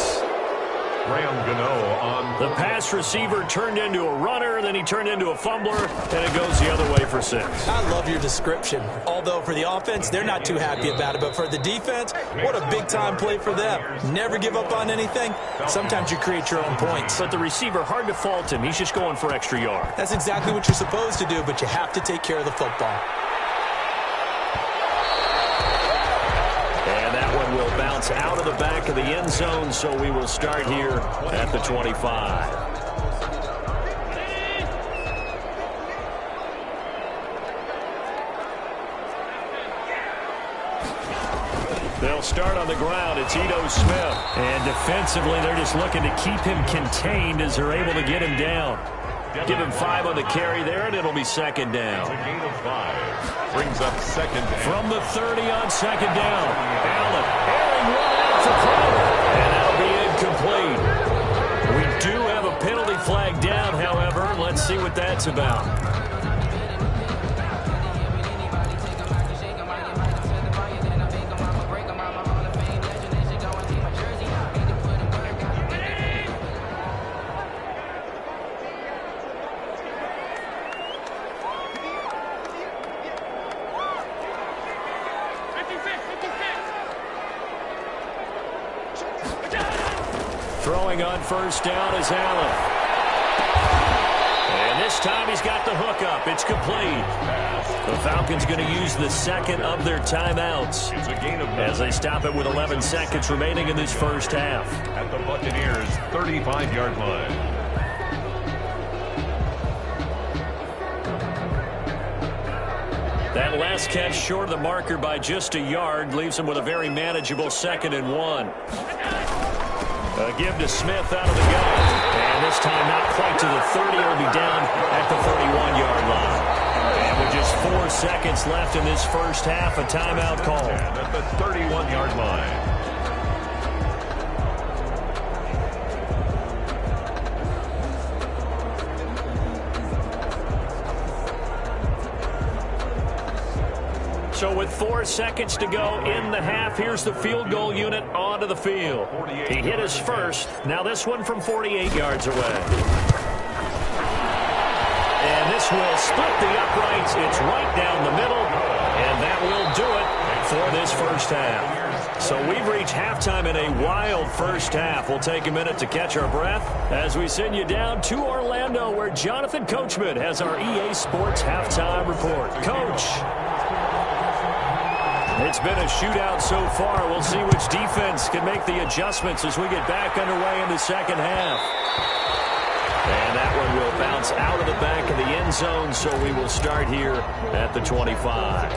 [SPEAKER 10] Graham Gano on.
[SPEAKER 7] The pass receiver turned into a runner, then he turned into a fumbler, and it goes the other way for 6.
[SPEAKER 9] I love your description. Although for the offense, they're not too happy about it. But for the defense, what a big-time play for them. Never give up on anything. Sometimes you create your own points.
[SPEAKER 7] But the receiver, hard to fault him. He's just going for extra yard.
[SPEAKER 9] That's exactly what you're supposed to do, but you have to take care of the football.
[SPEAKER 7] And that one will bounce out of the back of the end zone, so we will start here at the 25. They'll start on the ground. It's Ito Smith. And defensively, they're just looking to keep him contained as they're able to get him down. Give him 5 on the carry there, and it'll be second down.
[SPEAKER 10] It's a gain of 5. Brings up second down.
[SPEAKER 7] From the 30 on second down. Allen airing one out for Crowder. And that'll be incomplete. We do have a penalty flag down, however. Let's see what that's about. Throwing on first down is Allen. And this time he's got the hook up. It's complete. The Falcons going to use the second of their timeouts
[SPEAKER 10] It's a gain of 9.
[SPEAKER 7] as they stop it with 11 seconds remaining in this first half.
[SPEAKER 10] At the Buccaneers' 35-yard line.
[SPEAKER 7] That last catch short of the marker by just a yard leaves him with a very manageable 2nd and 1. A give to Smith out of the gun. And this time not quite to the 30. It'll be down at the 31-yard line. And with just 4 seconds left in this first half, a timeout call.
[SPEAKER 10] And at the 31-yard line.
[SPEAKER 7] So with 4 seconds to go in the half, here's the field goal unit onto the field. He hit his first. Now this one from 48 yards away. And this will split the uprights. It's right down the middle. And that will do it for this first half. So we've reached halftime in a wild first half. We'll take a minute to catch our breath as we send you down to Orlando, where Jonathan Coachman has our EA Sports halftime report. Coach. It's been a shootout so far. We'll see which defense can make the adjustments as we get back underway in the second half. And that one will bounce out of the back of the end zone, so we will start here at the 25.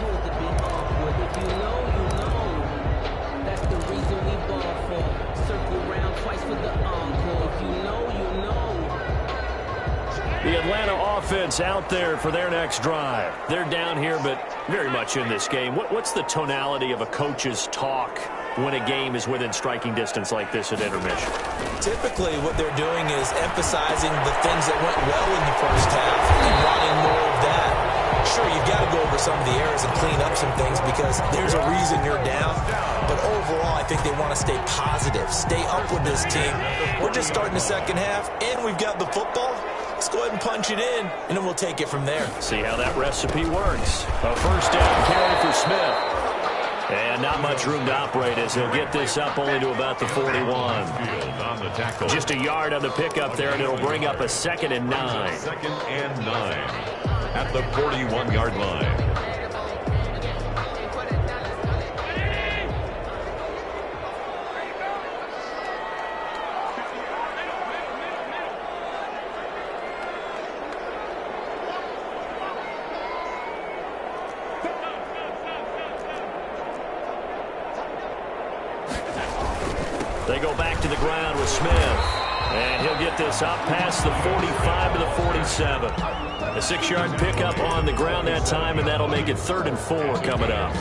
[SPEAKER 7] The Atlanta offense out there for their next drive. They're down here, but very much in this game. What's the tonality of a coach's talk when a game is within striking distance like this at intermission?
[SPEAKER 9] Typically, what they're doing is emphasizing the things that went well in the first half and wanting more of that. Sure, you've got to go over some of the errors and clean up some things because there's a reason you're down. But overall, I think they want to stay positive, stay up with this team. We're just starting the second half, and we've got the football. Let's go ahead and punch it in, and then we'll take it from there.
[SPEAKER 7] See how that recipe works. A first down carry for Smith. And not much room to operate as he'll get this up only to about the 41. Just a yard on the pickup there, and it'll bring up a 2nd and 9.
[SPEAKER 10] 2nd and 9 at the 41-yard line.
[SPEAKER 7] They go back to the ground with Smith. And he'll get this up past the 45 to the 47. A 6-yard pickup on the ground that time, and that'll make it 3rd and 4 coming up.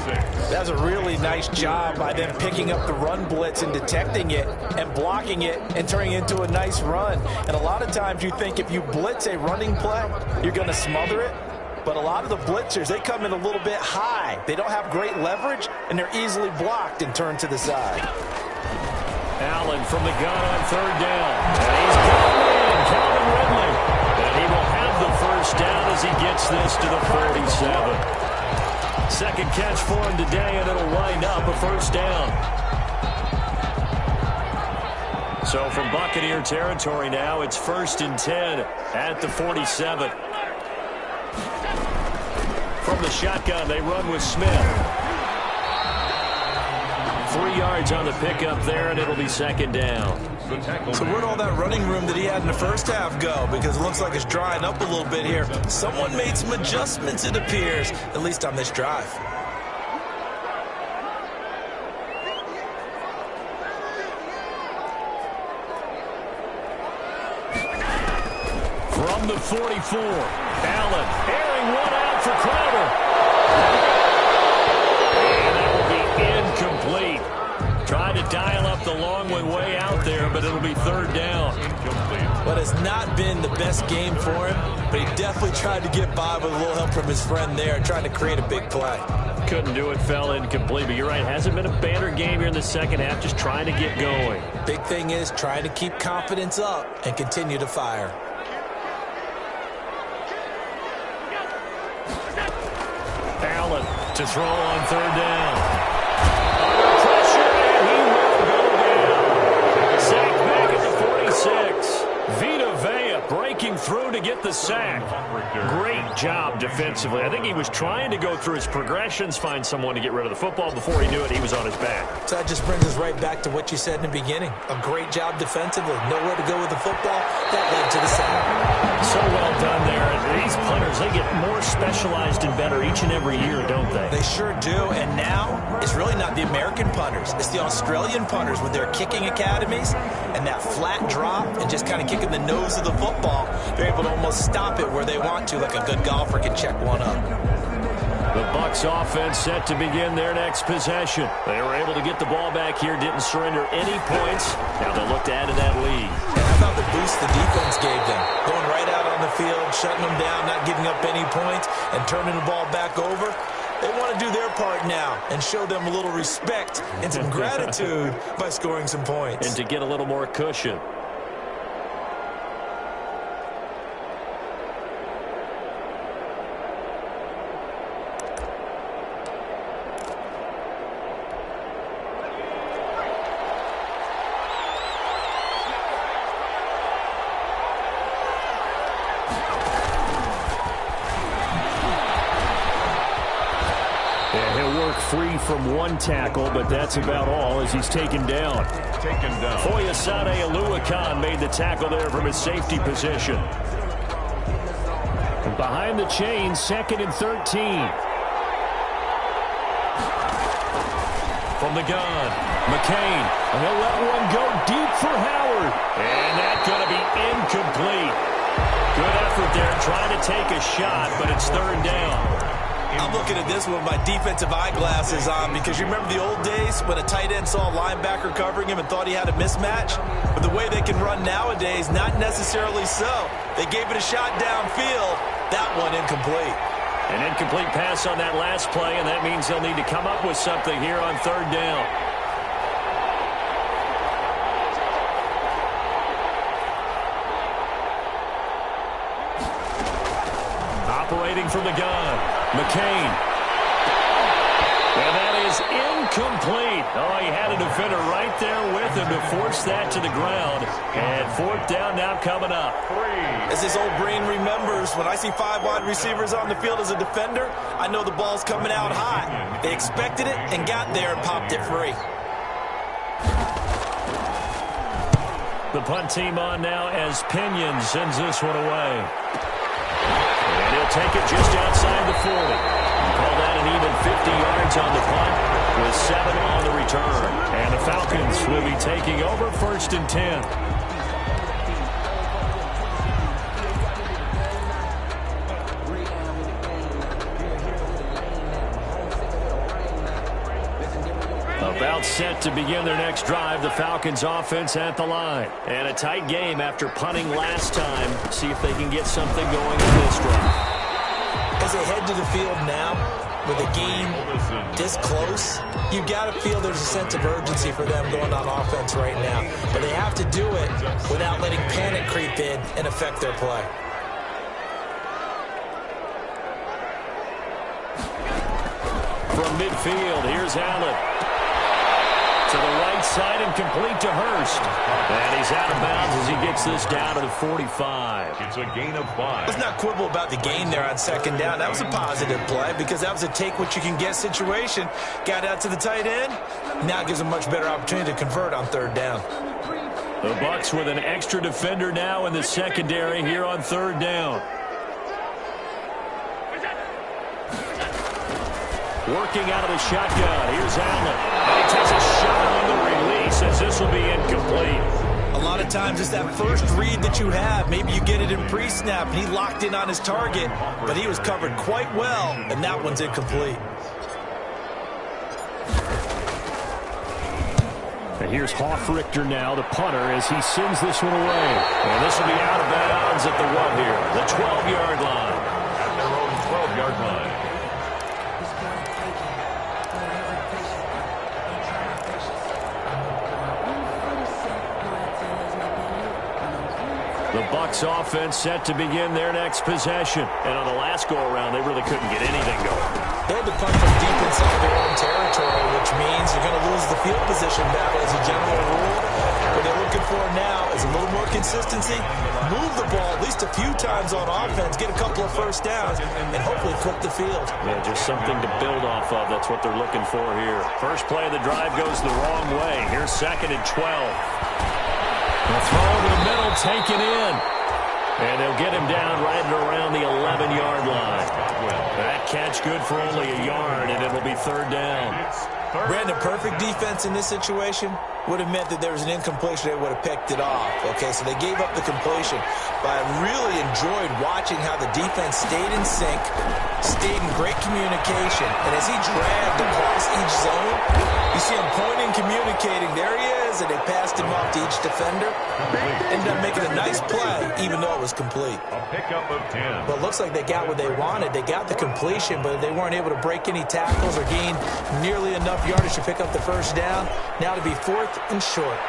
[SPEAKER 9] That's a really nice job by them picking up the run blitz and detecting it and blocking it and turning it into a nice run. And a lot of times you think if you blitz a running play, you're going to smother it. But a lot of the blitzers, they come in a little bit high. They don't have great leverage, and they're easily blocked and turned to the side.
[SPEAKER 7] Allen from the gun on 3rd down. And he's coming in, Calvin Ridley. And he will have the first down as he gets this to the 47. Second catch for him today, and it'll wind up a first down. So from Buccaneer territory now, it's 1st and 10 at the 47. From the shotgun, they run with Smith. 3 yards on the pickup there, and it'll be 2nd down.
[SPEAKER 9] So where'd all that running room that he had in the first half go? Because it looks like it's drying up a little bit here. Someone made some adjustments, it appears, at least on this drive.
[SPEAKER 7] From the 44, Allen airing one out for Crowder. And that will be incomplete. Tried to dial up the long way out there, but it'll be third down.
[SPEAKER 9] But it's not been the best game for him, but he definitely tried to get by with a little help from his friend there, trying to create a big play.
[SPEAKER 7] Couldn't do it, fell incomplete. But you're right, hasn't been a banner game here in the second half, just trying to get going.
[SPEAKER 9] Big thing is trying to keep confidence up and continue to fire.
[SPEAKER 7] Allen to throw on third down. Under pressure, and he will go down. Sacked back at the 46. Vita Vea breaking through to get the sack. Great job defensively. I think he was trying to go through his progressions, find someone to get rid of the football. Before he knew it, he was on his back.
[SPEAKER 9] So that just brings us right back to what you said in the beginning. A great job defensively. Nowhere to go with the football. That led to the sack.
[SPEAKER 7] So well done there. These punters, they get more specialized and better each and every year, don't they?
[SPEAKER 9] They sure do. And now, it's really not the American punters. It's the Australian punters with their kicking academies and that flat drop and just kind of kicking the nose of the football. They're able to almost stop it where they want to, like a good golfer can check one up.
[SPEAKER 7] The Bucs offense set to begin their next possession. They were able to get the ball back here, didn't surrender any points. Now they'll look to add to that lead.
[SPEAKER 9] And how about the boost the defense gave them? Going right out on the field, shutting them down, not giving up any points, and turning the ball back over. They want to do their part now and show them a little respect and some gratitude by scoring some points.
[SPEAKER 7] And to get a little more cushion. Free from one tackle, but that's about all as he's taken down. Foyesade Aluakan made the tackle there from his safety position. And behind the chains, 2nd and 13. From the gun, McCain, and he'll let one go deep for Howard. And that's going to be incomplete. Good effort there trying to take a shot, but it's third down.
[SPEAKER 9] I'm looking at this with my defensive eyeglasses on because you remember the old days when a tight end saw a linebacker covering him and thought he had a mismatch? But the way they can run nowadays, not necessarily so. They gave it a shot downfield. That one incomplete.
[SPEAKER 7] An incomplete pass on that last play, and that means they'll need to come up with something here on third down. Operating from the gun, McCain. And that is incomplete. Oh, he had a defender right there with him to force that to the ground. And fourth down now coming up.
[SPEAKER 9] As his old brain remembers, when I see 5 wide receivers on the field as a defender, I know the ball's coming out hot. They expected it and got there and popped it free.
[SPEAKER 7] The punt team on now as Pinion sends this one away. And he'll take it just outside the 40. Call that an even 50 yards on the punt with 7 on the return. And the Falcons will be taking over 1st and 10. About set to begin their next drive, the Falcons offense at the line. And a tight game after punting last time. See if they can get something going in this drive.
[SPEAKER 9] As they head to the field now, with a game this close, you got to feel there's a sense of urgency for them going on offense right now. But they have to do it without letting panic creep in and affect their play.
[SPEAKER 7] From midfield, here's Allen. To the right side and complete to Hurst. And he's out of bounds as he gets this down to the 45.
[SPEAKER 10] It's a gain of 5.
[SPEAKER 9] Let's not quibble about the gain there on 2nd down. That was a positive play because that was a take-what-you-can-get situation. Got out to the tight end. Now it gives a much better opportunity to convert on 3rd down.
[SPEAKER 7] The Bucs with an extra defender now in the secondary here on 3rd down. Working out of the shotgun. Here's Allen. And he takes a shot on the release as this will be incomplete.
[SPEAKER 9] A lot lot of times it's that first read that you have. Maybe you get it in pre-snap, and he locked in on his target, but he was covered quite well, and that one's incomplete.
[SPEAKER 7] And here's Hoffrichter now, the punter, as he sends this one away. And this will be out of bounds at the 1 here, the 12-yard line.
[SPEAKER 10] At their own 12-yard line.
[SPEAKER 7] The Bucs offense set to begin their next possession. And on the last go-around, they really couldn't get anything going.
[SPEAKER 9] They had to punt from deep inside their own territory, which means you're going to lose the field position battle as a general rule. What they're looking for now is a little more consistency, move the ball at least a few times on offense, get a couple of first downs, and hopefully flip the field.
[SPEAKER 7] Yeah, just something to build off of. That's what they're looking for here. First play of the drive goes the wrong way. Here's 2nd and 12. The throw over the middle, taken in. And they'll get him down right around the 11-yard line. That catch good for only a yard, and it'll be 3rd down.
[SPEAKER 9] Brandon, perfect defense in this situation would have meant that there was an incompletion. They would have picked it off. Okay, so they gave up the completion. But I really enjoyed watching how the defense stayed in sync, stayed in great communication. And as he dragged across each zone, you see him pointing, communicating. There he is, and they passed him off to each defender. Ended up making a nice play, even though it was complete.
[SPEAKER 10] A pickup of 10.
[SPEAKER 9] But it looks like they got what they wanted. They got the completion, but they weren't able to break any tackles or gain nearly enough yardage to pick up the first down. Now to be 4th and short.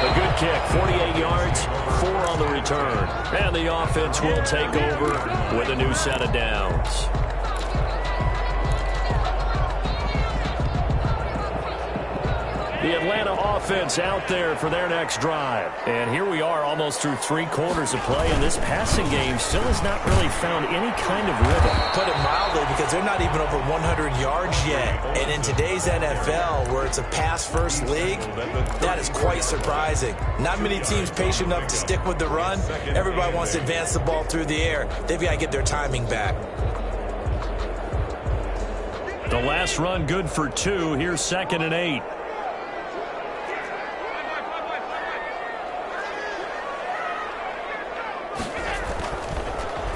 [SPEAKER 7] A good kick, 48 yards, 4 on the return. And the offense will take over with a new set of downs. The Atlanta offense out there for their next drive. And here we are almost through 3 quarters of play, and this passing game still has not really found any kind of rhythm.
[SPEAKER 9] Put it mildly, because they're not even over 100 yards yet. And in today's NFL, where it's a pass-first league, that is quite surprising. Not many teams patient enough to stick with the run. Everybody wants to advance the ball through the air. They've got to get their timing back.
[SPEAKER 7] The last run good for 2. Here's 2nd and 8.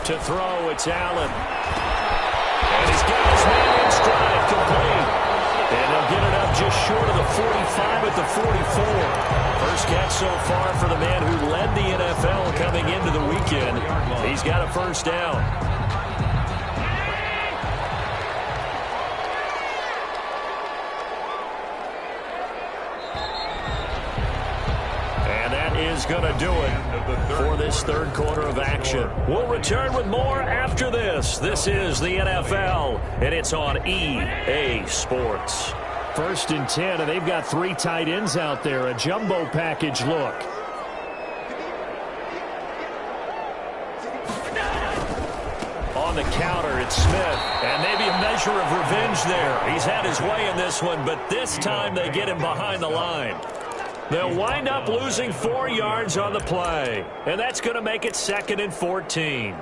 [SPEAKER 7] To throw, it's Allen. And he's got his man in stride, complete. And they'll get it up just short of the 45 at the 44. First catch so far for the man who led the NFL coming into the weekend. He's got a first down. Is going to do it for this 3rd quarter of action. We'll return with more after this. This is the NFL, and it's on EA Sports. 1st and 10, and they've got 3 tight ends out there. A jumbo package look. On the counter, it's Smith, and maybe a measure of revenge there. He's had his way in this one, but this time they get him behind the line. They'll wind up losing 4 yards on the play, and that's going to make it 2nd and 14.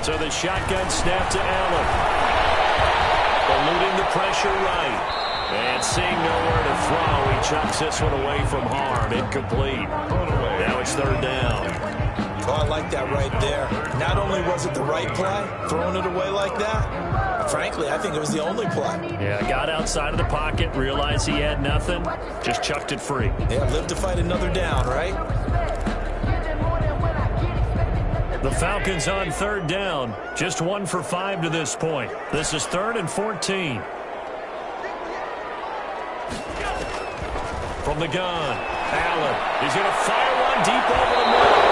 [SPEAKER 7] So the shotgun snap to Allen. Eluding the pressure right. And seeing nowhere to throw, he chucks this one away from harm. Incomplete. Now it's 3rd down.
[SPEAKER 9] Oh, I like that right there. Not only was it the right play, throwing it away like that, frankly, I think it was the only play.
[SPEAKER 7] Yeah, got outside of the pocket, realized he had nothing, just chucked it free.
[SPEAKER 9] Yeah, live to fight another down, right?
[SPEAKER 7] The Falcons on 3rd down, just 1 for 5 to this point. This is 3rd and 14. From the gun, Allen. He's going to fire one deep over the middle.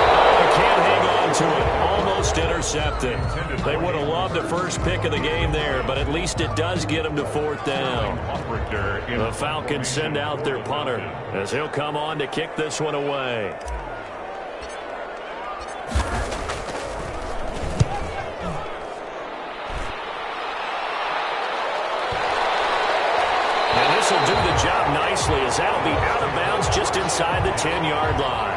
[SPEAKER 7] Can't hang on to it. Almost intercepted. They would have loved a first pick of the game there, but at least it does get them to 4th down. The Falcons send out their punter as he'll come on to kick this one away. And this will do the job nicely as that'll be out of bounds just inside the 10-yard line.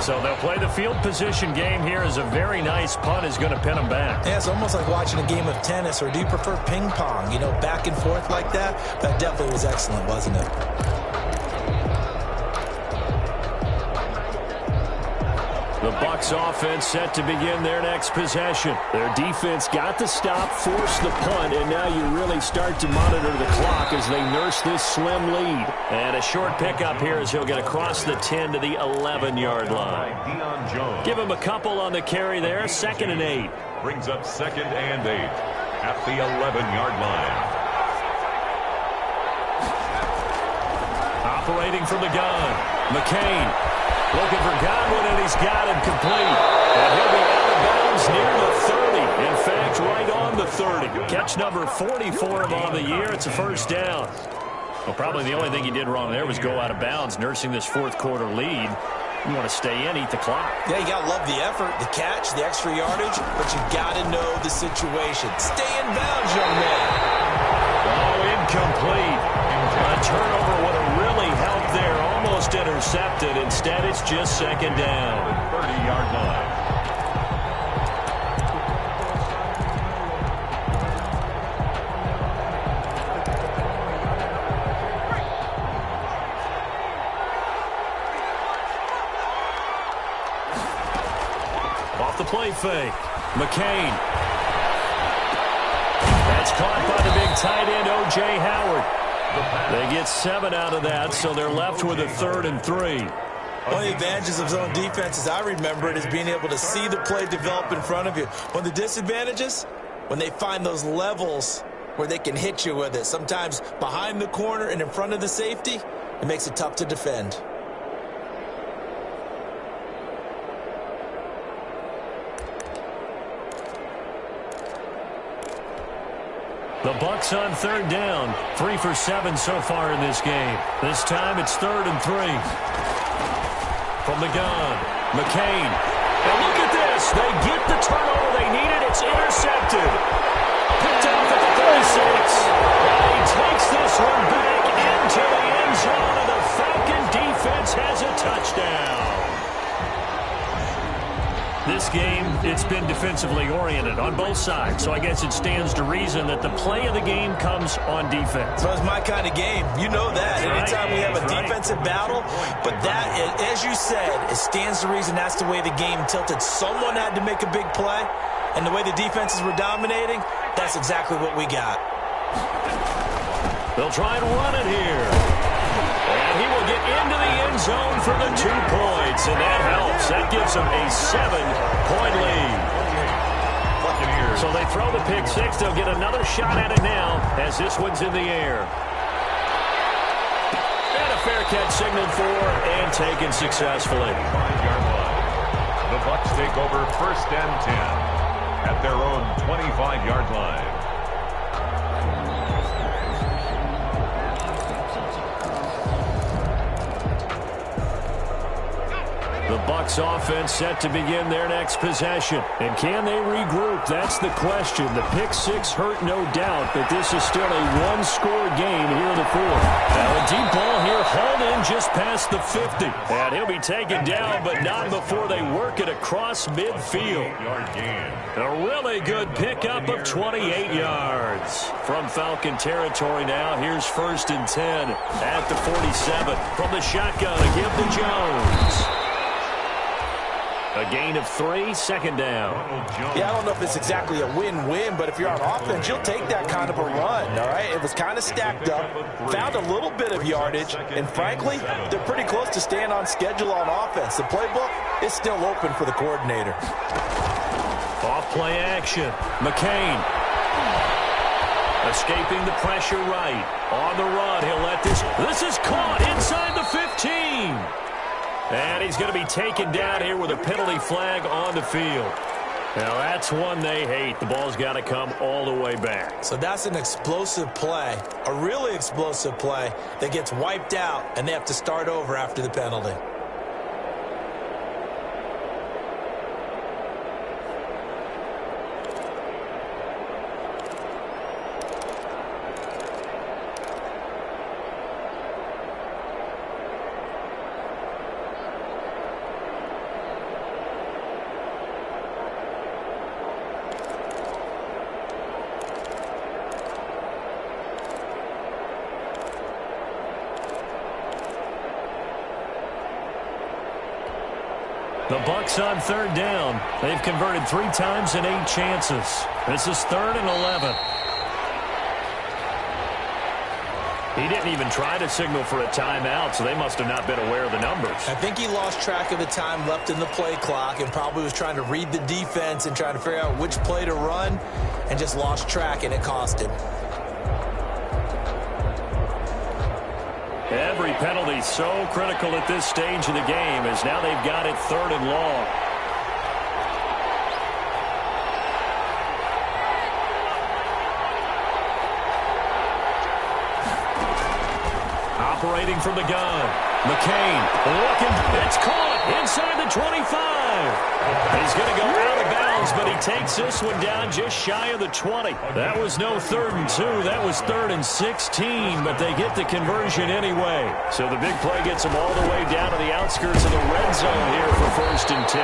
[SPEAKER 7] So they'll play the field position game here as a very nice punt is going to pin them back.
[SPEAKER 9] Yeah, it's almost like watching a game of tennis, or do you prefer ping pong? You know, back and forth like that? That definitely was excellent, wasn't it?
[SPEAKER 7] The Bucs offense set to begin their next possession. Their defense got the stop, forced the punt, and now you really start to monitor the clock as they nurse this slim lead. And a short pickup here as he'll get across the 10 to the 11-yard line. Give him a couple on the carry there, 2nd and 8.
[SPEAKER 10] Brings up 2nd and 8 at the 11-yard line.
[SPEAKER 7] Operating from the gun, McCain. Looking for Godwin, and he's got him complete. And he'll be out of bounds near the 30. In fact, right on the 30. Catch number 40 for him on the year. It's a first down. Well, probably the only thing he did wrong there was go out of bounds, nursing this fourth quarter lead. You want to stay in, eat the clock.
[SPEAKER 9] Yeah, you got to love the effort, the catch, the extra yardage, but you got to know the situation. Stay in bounds, young man.
[SPEAKER 7] Oh, incomplete. A turnover would have really helped there. Almost intercepted. Instead, it's just 2nd down.
[SPEAKER 10] 30-yard line.
[SPEAKER 7] Off the play fake. McCain. That's caught by the big tight end, O.J. Howard. They get 7 out of that, so they're left with a 3rd and 3.
[SPEAKER 9] One of the advantages of zone defense, as I remember it, is being able to see the play develop in front of you. One of the disadvantages, when they find those levels where they can hit you with it, sometimes behind the corner and in front of the safety, it makes it tough to defend.
[SPEAKER 7] The Bucs on 3rd down. 3 for 7 so far in this game. This time it's 3rd and 3. From the gun, McCain. And look at this. They get the turnover they needed. It's intercepted. Picked up at the 36. And he takes this one back into the end zone, and the Falcon defense has a touchdown. This game, it's been defensively oriented on both sides, so I guess it stands to reason that the play of the game comes on defense.
[SPEAKER 9] So it's my kind of game. You know that. Anytime we have a defensive battle, but that, as you said, it stands to reason that's the way the game tilted. Someone had to make a big play, and the way the defenses were dominating, that's exactly what we got.
[SPEAKER 7] They'll try and run it here. And he will get into the end zone for the 2 points, and that helps. That gives them a 7-point lead. So they throw the pick 6. They'll get another shot at it now as this one's in the air. And a fair catch signaled for and taken successfully.
[SPEAKER 10] 5-yard line. The Bucs take over 1st and 10 at their own 25-yard line.
[SPEAKER 7] The Bucs offense set to begin their next possession. And can they regroup? That's the question. The pick 6 hurt, no doubt, but this is still a one-score game here in the 4th. Now a deep ball here hauled in just past the 50. And he'll be taken down, but not before they work it across midfield. A really good pickup of 28 yards. From Falcon territory now, here's 1st and 10 at the 47. From the shotgun, a give to Jones. A gain of 3, 2nd down.
[SPEAKER 9] Yeah, I don't know if it's exactly a win-win, but if you're on offense, you'll take that kind of a run, all right? It was kind of stacked up, found a little bit of yardage, and frankly, they're pretty close to staying on schedule on offense. The playbook is still open for the coordinator.
[SPEAKER 7] Off-play action. McCain. Escaping the pressure right. On the run, he'll let this. This is caught inside the 15. And he's going to be taken down here with a penalty flag on the field. Now, that's one they hate. The ball's got to come all the way back.
[SPEAKER 9] So that's an explosive play, a really explosive play that gets wiped out, and they have to start over after the penalty.
[SPEAKER 7] The Bucs on third down. They've converted 3 times in 8 chances. This is 3rd and 11. He didn't even try to signal for a timeout, so they must have not been aware of the numbers.
[SPEAKER 9] I think he lost track of the time left in the play clock and probably was trying to read the defense and trying to figure out which play to run and just lost track, and it cost him.
[SPEAKER 7] Every penalty so critical at this stage of the game, as now they've got it 3rd and long. Operating from the gun. McCain looking. It's caught inside the 25. He's going to go out of bounds, but he takes this one down just shy of the 20. That was no 3rd and 2. That was 3rd and 16, but they get the conversion anyway. So the big play gets them all the way down to the outskirts of the red zone here for 1st and 10.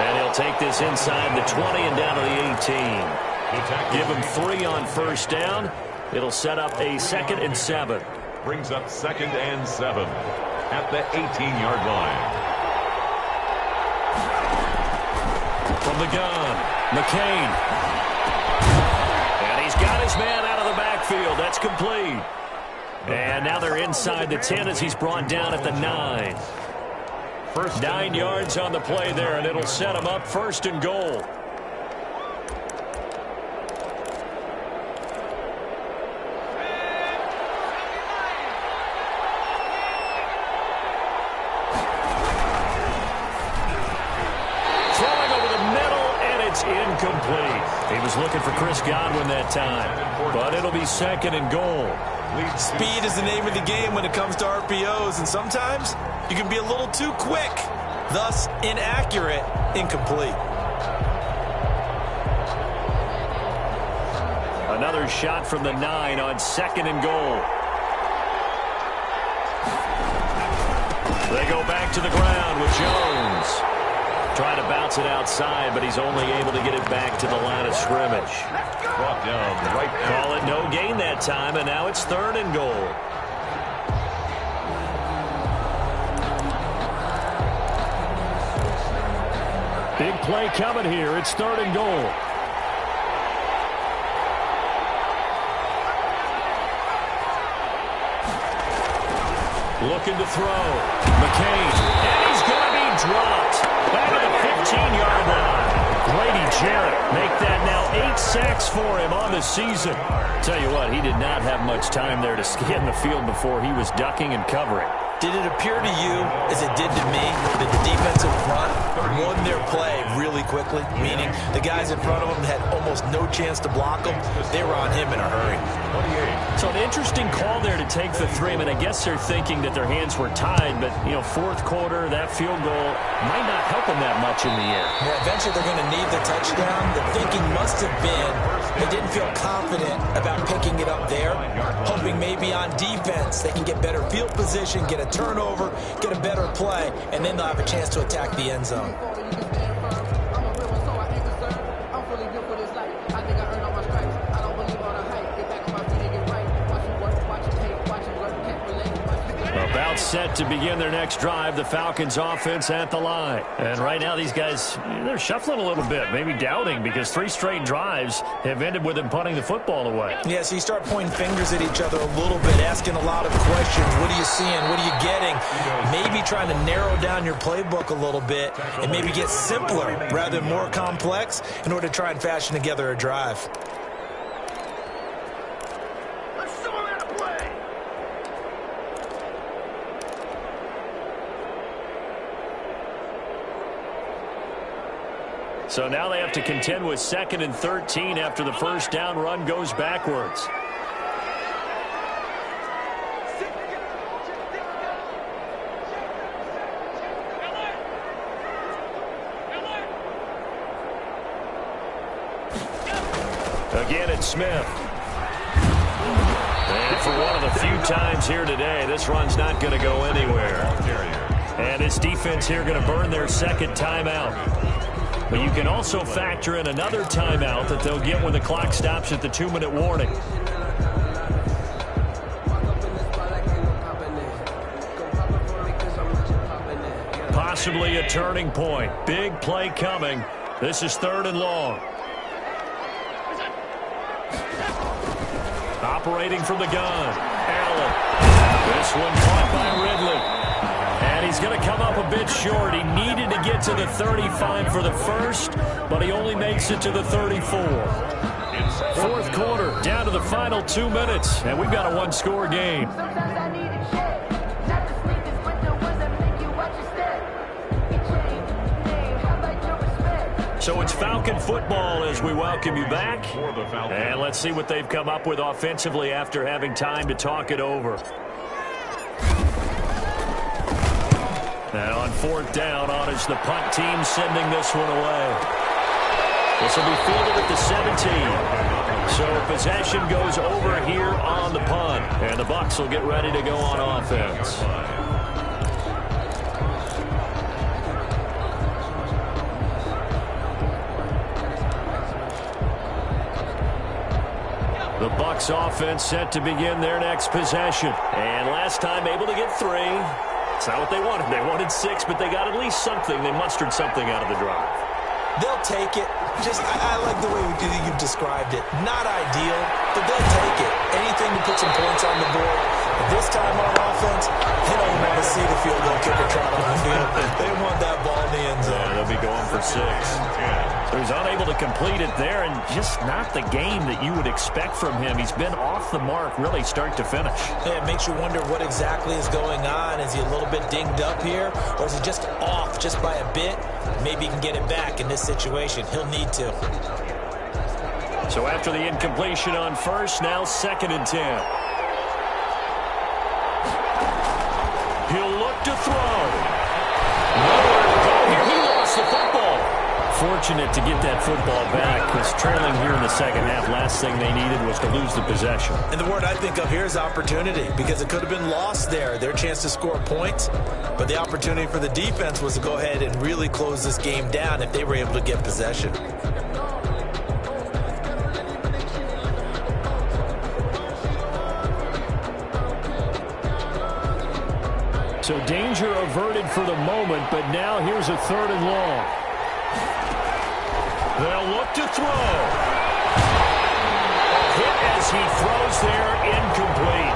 [SPEAKER 7] And he'll take this inside the 20 and down to the 18. Give him 3 on 1st down. It'll set up a 2nd and 7.
[SPEAKER 10] Brings up 2nd and 7 at the 18-yard line.
[SPEAKER 7] From the gun, McCain. And he's got his man out of the backfield. That's complete. And now they're inside the 10 as he's brought down at the 9. 9 yards on the play there, and it'll set him up 1st and goal. Incomplete. He was looking for Chris Godwin that time, but it'll be 2nd and goal.
[SPEAKER 9] Speed is the name of the game when it comes to RPOs, and sometimes you can be a little too quick, thus inaccurate, incomplete.
[SPEAKER 7] Another shot from the 9 on 2nd and goal. They go back to the ground with Jones. Trying to bounce it outside, but he's only able to get it back to the line of scrimmage.
[SPEAKER 10] Brought down right now.
[SPEAKER 7] Call it no gain that time, and now it's 3rd and goal. Big play coming here. It's 3rd and goal. Looking to throw. McCain. And he's going to be dropped. Back at the 15-yard line. Grady Jarrett make that now 8 sacks for him on the season. Tell you what, he did not have much time there to scan the field before he was ducking and covering.
[SPEAKER 9] Did it appear to you, as it did to me, that the defensive front won their play really quickly? Meaning the guys in front of them had almost no chance to block them. They were on him in a hurry.
[SPEAKER 7] So an interesting call there to take the 3. I mean, I guess they're thinking that their hands were tied, but, you know, 4th quarter, that field goal might not help them that much in the air.
[SPEAKER 9] Yeah, eventually they're going to need the touchdown. The thinking must have been they didn't feel confident about picking it up there, hoping maybe on defense they can get better field position, get a turnover, get a better play, and then they'll have a chance to attack the end zone.
[SPEAKER 7] About set to begin their next drive, the Falcons offense at the line. And right now these guys, they're shuffling a little bit, maybe doubting, because 3 straight drives have ended with them punting the football away.
[SPEAKER 9] Yeah, so you start pointing fingers at each other a little bit, asking a lot of questions. What are you seeing? What are you getting? Maybe trying to narrow down your playbook a little bit and maybe get simpler rather than more complex in order to try and fashion together a drive.
[SPEAKER 7] So now they have to contend with 2nd and 13 after the 1st down run goes backwards. Again, it's Smith. And for one of the few times here today, this run's not going to go anywhere. And this defense here going to burn their 2nd timeout. But you can also factor in another timeout that they'll get when the clock stops at the 2-minute warning. possibly a turning point. Big play coming. This is 3rd and long. Operating from the gun, Allen. This one caught by Ridley. And he's going to come up a bit short. He needed to get to the 35 for the first, but he only makes it to the 34. 4th quarter, down to the final 2 minutes, and we've got a one-score game. So it's Falcon football as we welcome you back. And let's see what they've come up with offensively after having time to talk it over. And on 4th down, on is the punt team sending this one away. This will be fielded at the 17. So possession goes over here on the punt. And the Bucs will get ready to go on offense. The Bucs offense set to begin their next possession. And last time able to get 3. It's not what they wanted. They wanted 6, but they got at least something. They mustered something out of the drive.
[SPEAKER 9] They'll take it. I like the way you've described it. Not ideal, but they'll take it. Anything to put some points on the board. But this time on offense, they don't want to see the field goal kicker trot on the field. They want that ball in the end zone.
[SPEAKER 7] Yeah, they'll be going for 6. So he's unable to complete it there, and just not the game that you would expect from him. He's been off the mark really start to finish.
[SPEAKER 9] Yeah, it makes you wonder what exactly is going on. Is he a little bit dinged up here, or is he just off just by a bit? Maybe he can get it back in this situation. He'll need to.
[SPEAKER 7] So after the incompletion on first, now 2nd and 10. He'll look to throw. Nowhere to go here. He lost the football. Fortunate to get that football back, because trailing here in the second half, last thing they needed was to lose the possession.
[SPEAKER 9] And the word I think of here is opportunity, because it could have been lost there. Their chance to score points, but the opportunity for the defense was to go ahead and really close this game down if they were able to get possession.
[SPEAKER 7] So danger averted for the moment, but now here's a 3rd and long. They'll look to throw. Hit as he throws there, incomplete.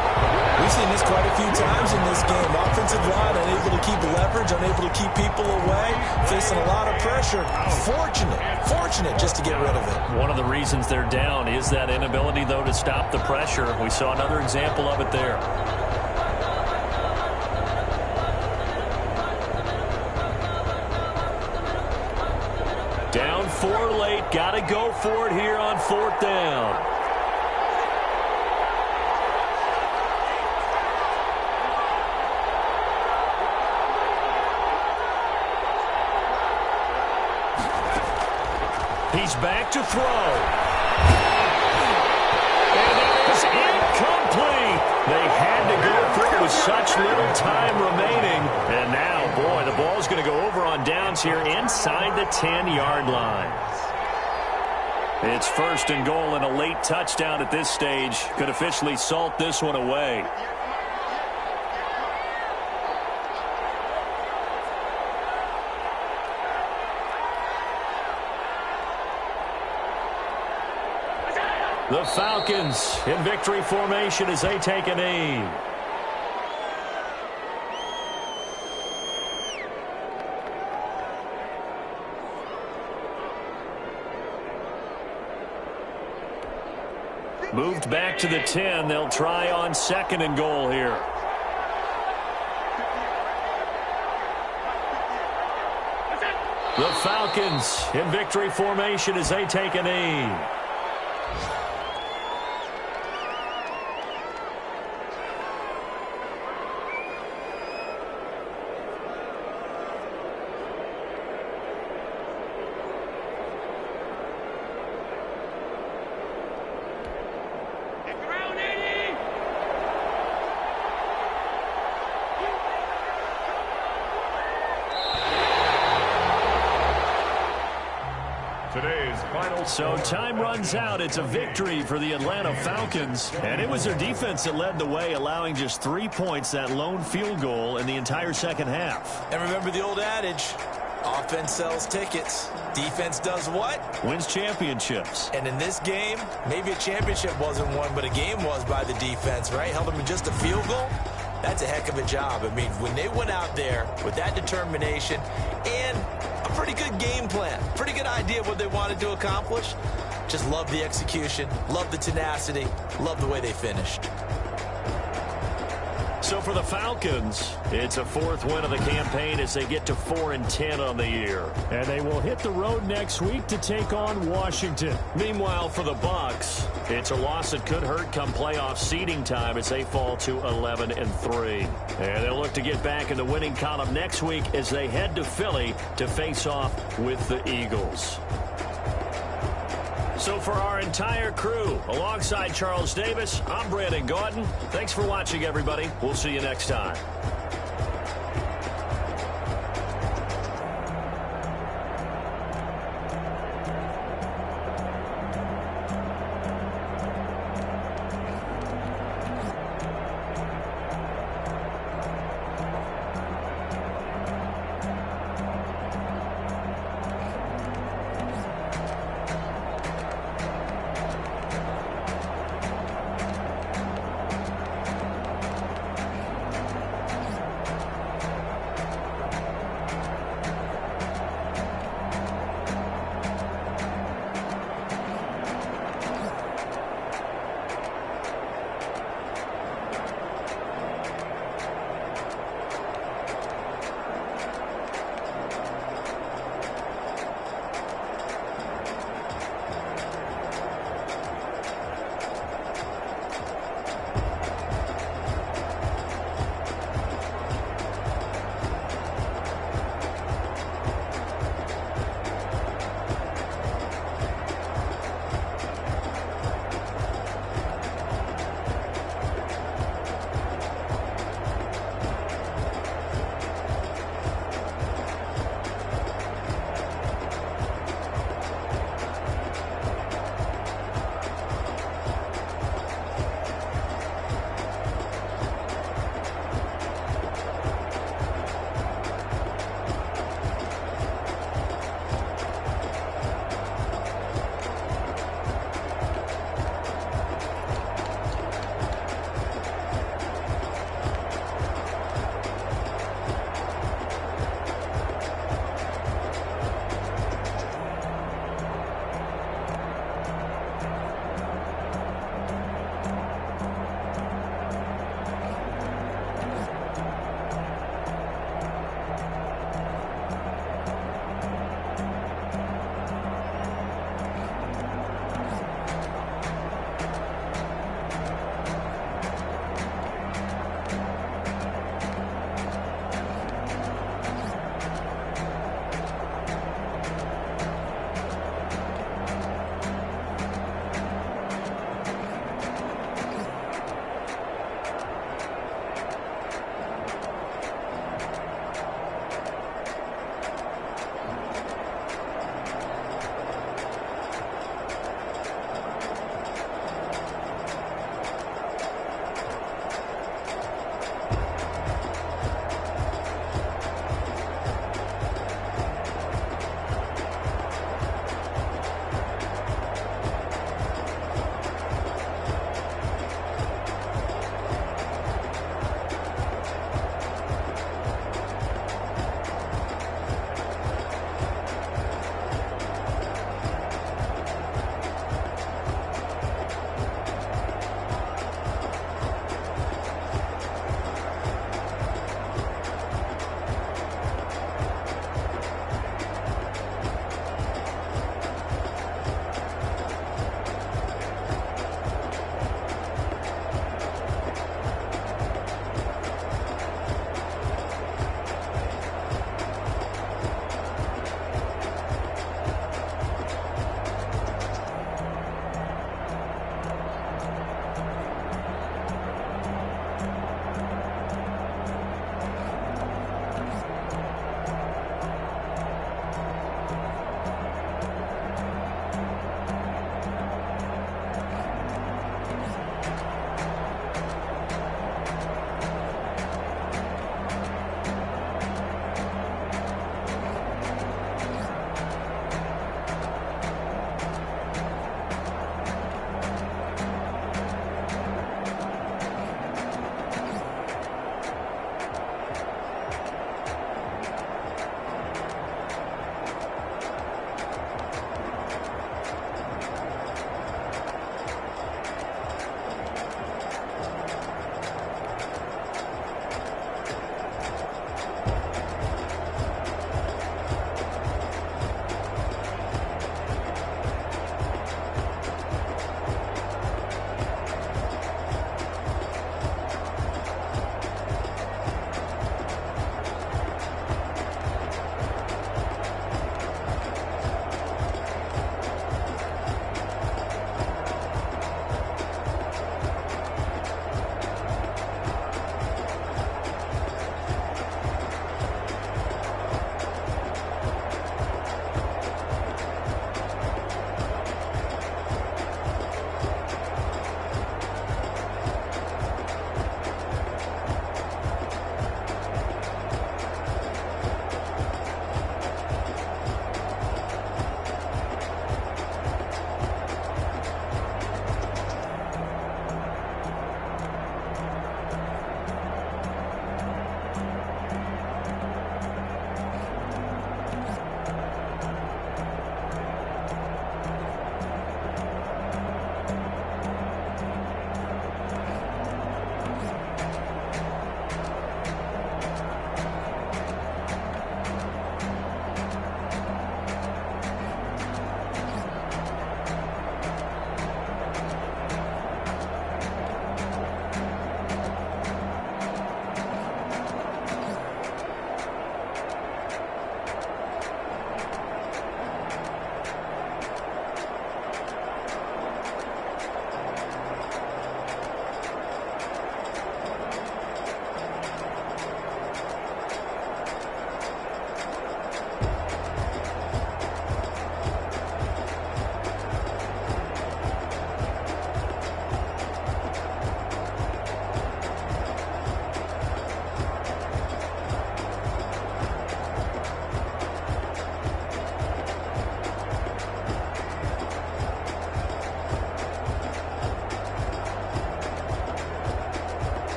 [SPEAKER 9] We've seen this quite a few times in this game. Offensive line unable to keep leverage, unable to keep people away, facing a lot of pressure. Fortunate just to get rid of it.
[SPEAKER 7] One of the reasons they're down is that inability, though, to stop the pressure. We saw another example of it there. Down 4 late. Got to go for it here on 4th down. He's back to throw. And it is incomplete. They had to go for it with such little time remaining. And now, boy, the ball's going to go over on downs here inside the 10-yard line. It's 1st and goal, and a late touchdown at this stage could officially salt this one away. The Falcons in victory formation as they take a knee. Moved back to the 10. They'll try on 2nd and goal here. The Falcons in victory formation as they take a knee.
[SPEAKER 10] today's final
[SPEAKER 7] So time runs out. It's a victory for the Atlanta Falcons. And it was their defense that led the way, allowing just 3 points, that lone field goal in the entire second half.
[SPEAKER 9] And remember the old adage, offense sells tickets. Defense does what?
[SPEAKER 7] Wins championships.
[SPEAKER 9] And in this game, maybe a championship wasn't won, but a game was by the defense, right? Held them in just a field goal. That's a heck of a job. I mean, when they went out there with that determination and a pretty good game plan, pretty good idea of what they wanted to accomplish, just love the execution, love the tenacity, love the way they finished.
[SPEAKER 7] So for the Falcons, it's a 4th win of the campaign as they get to 4-10 on the year. And they will hit the road next week to take on Washington. Meanwhile, for the Bucs, it's a loss that could hurt come playoff seeding time as they fall to 11-3. And they'll look to get back in the winning column next week as they head to Philly to face off with the Eagles. So for our entire crew, alongside Charles Davis, I'm Brandon Gordon. Thanks for watching, everybody. We'll see you next time.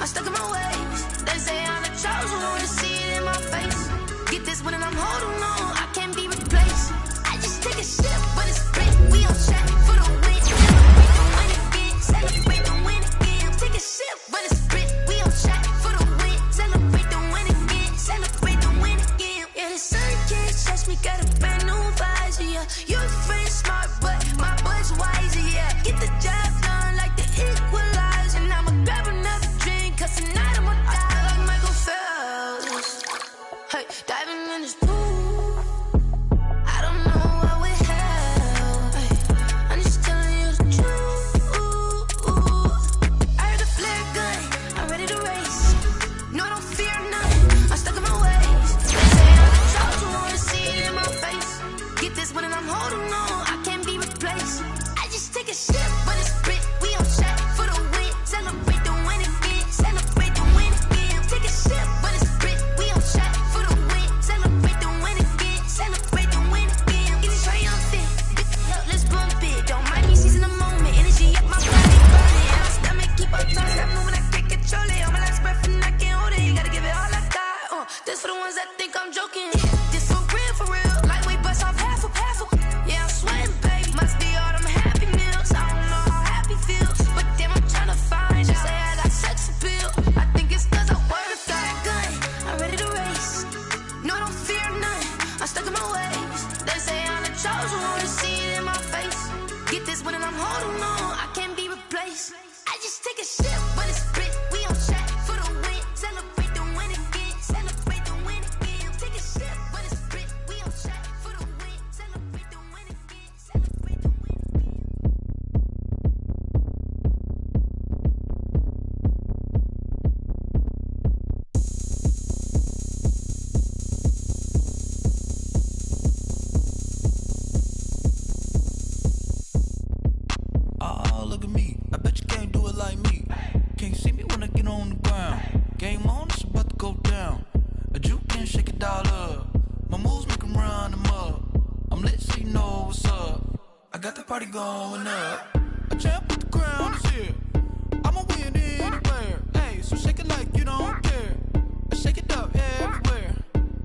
[SPEAKER 1] I'm stuck in my ways. They say I'm the chosen one, see it in my face. Get this one and I'm holding on, I can't be replaced. I just take a sip, but it's split. We on track for the win. Celebrate the win again. Take a sip, but it's split. We on track for the win. Celebrate the win again. Celebrate the win again. Yeah, the sun can't touch me, got a brand new visor, yeah. Your friend's smart, but my boy's wiser, yeah. Get the job done like the equalizer. And I'ma grab another drink, cause tonight I'ma die like Michael Phelps. Hey, diving in this pool, I don't know what we have. Hey, I'm just telling you the truth. I heard the flare gun, I'm ready to race. No, I don't fear none, I'm stuck in my ways. They say I'm the chosen one, see it in my face. Get this one and I'm holding on, I can't be replaced. I just take a sip, but it's split. We on track for the win. Celebrate the win again. Celebrate the win again. Take a sip, but it's split. We on track for the win. Celebrate the win again. Celebrate the win again. Get it triumphant. Let's bump it. Don't mind me seizing the moment. Energy up my body burning. My stomach keep on turning. I know when I can't control it. On my last breath and I can't hold it. You gotta give it all I got. This for the ones that think I'm joking. This for real, for real. Like we bust off half of. Yeah, I'm sweating, baby. Must be all them happy meals. I don't know how happy feels, but damn, I'm tryna find you. Say I got sex appeal. I think it's cause I work got a gun. I'm ready to race. No, I don't fear none. I'm stuck in my ways. They say I'm the chosen one, see it in my face. Get this one and I'm holding on, I can't be replaced. I just take a sip, but it's split. We on track for the win. Celebrate the win again. Celebrate the win again. Take a sip, but it's split. We on track for the win. Celebrate the win again. Celebrate the win again.
[SPEAKER 11] Oh, look at me. I bet you can't do it like me. Can't see me when I get on the ground. Game on, it's about to go down. A juke can shake it all up. My moves make them run them up. I'm lit so you know what's up. I got the party going up. A champ with the crown is here. I'ma win anywhere. Hey, so shake it like you don't care. I shake it up everywhere.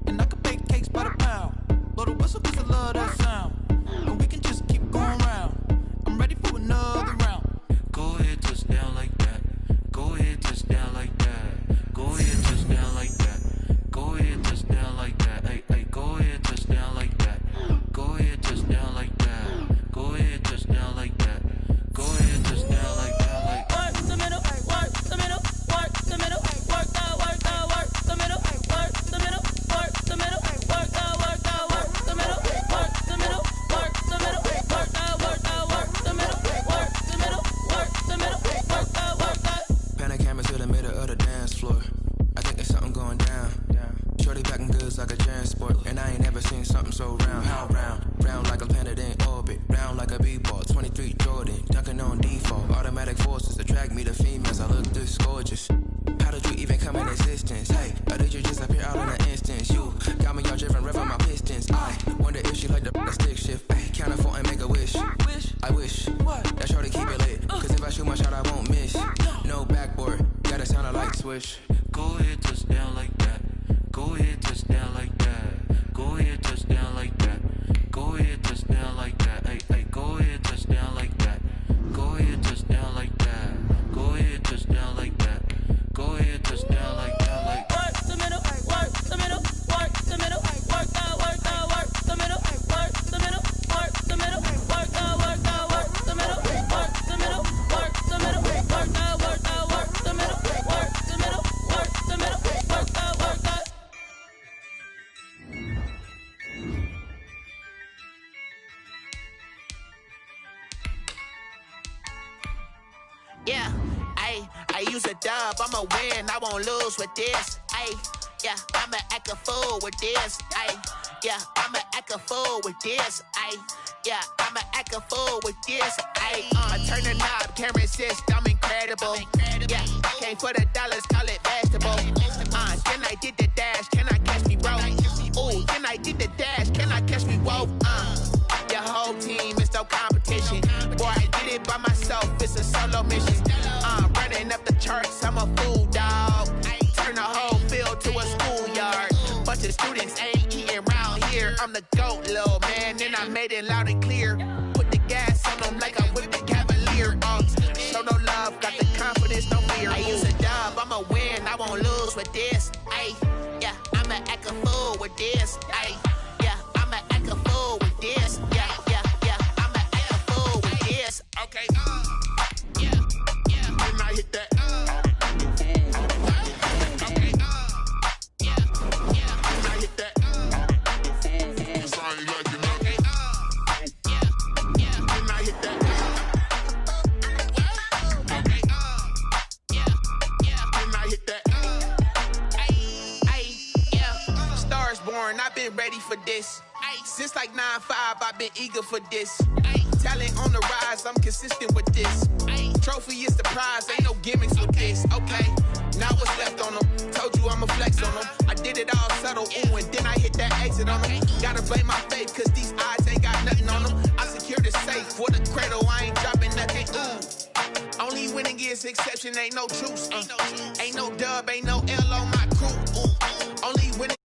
[SPEAKER 11] And I can bake cakes by the pound. Blow the whistle cause I love that sound. And we can just keep going round. I'm ready for another round. Go ahead, touch down like that. Go ahead, touch down like that. Go ahead, touch down like that. Go ahead, touch down like that. Hey, hey, go ahead, touch down like that. Go ahead, touch down like that. Go ahead, touch down like that. Go ahead, touch down like that. Like work the middle, work the middle, work the middle, work that, work that, work the middle, work the middle, work the middle, work that, work that, work the middle, work the middle, work the middle, work that, work that, work the middle, work the middle, work the middle, work that, work that.
[SPEAKER 12] Panic camera to the middle of the dance floor. I think there's something going down. Shorty packing goods like a transport, and I ain't never seen something so round. How round? Round like a planet in orbit, round like a b-ball. 23 Jordan, dunking on default. Automatic forces attract me to females. I look this gorgeous. How did you even come in existence? Hey, or did you just appear out in an instance? You got me all driven, revving my pistons. I wonder if she like the stick shift. Hey, count a 4 and make a wish. I wish that shorty keep it lit. Cause if I shoot my shot, I won't miss. No backboard, gotta sound a light switch.
[SPEAKER 11] Go ahead, touch down like that. Go ahead, touch down like that. Go ahead, touch down like that. Go ahead, touch down like that. Hey, hey, go ahead, touch down like that. Go ahead, touch down like that. Go ahead, touch down like that. Go ahead, touch down like that. Like work the middle, work the middle, work the middle, work that, work that, work the middle, work the middle, work the middle, work that, work that, work the middle, work the middle, work the middle, work that, work that, work the middle, work the middle, work the middle, work that, work that.
[SPEAKER 6] Yeah, I use a dub, I'ma win, I won't lose with this. Yeah, I'ma act a fool with this. Yeah, I'ma act a fool with this. Yeah, I'ma act a fool with this. I turn the knob, can't resist, I'm incredible. Yeah, came for the dollars, call it vegetable. Then I did the dash, can I catch me, bro? Ooh, then I did the dash, can I catch me, whoa? Your whole team is no competition. Boy, I did it by myself, it's a solo mission. Running up the charts, I'm a fool, dog. it loud and clear. Put the gas on them like I whipped the Cavalier. Show no love, got the confidence, no fear. I use a dub, I'ma win, I won't lose with this. Ay, yeah, I'ma act a fool with this. Ay, yeah, I'ma act a fool with this. Yeah, yeah, yeah, I'ma act a fool with this. Okay, yeah, yeah. Then I hit that. Okay, yeah, yeah. Then I hit that. So I ain't like it. Okay, yeah, yeah. Then I hit that. Okay, yeah, yeah. Then I hit that. Ay, yeah. Stars born, I've been ready for this. Since like 9-5, I've been eager for this. Talent on the rise, I'm consistent with this. Trophy is the prize, ain't no gimmicks with this. Okay, now what's left on them? Told you I'ma flex on them. I did it all subtle, ooh, and then I hit that exit on them. Gotta blame my faith, cause these odds ain't got nothing on them. I secured the safe for the cradle, I ain't dropping nothing, ooh. Only winning is exception, ain't no truce. Ain't no dub, ain't no L on my crew, ooh. Only winning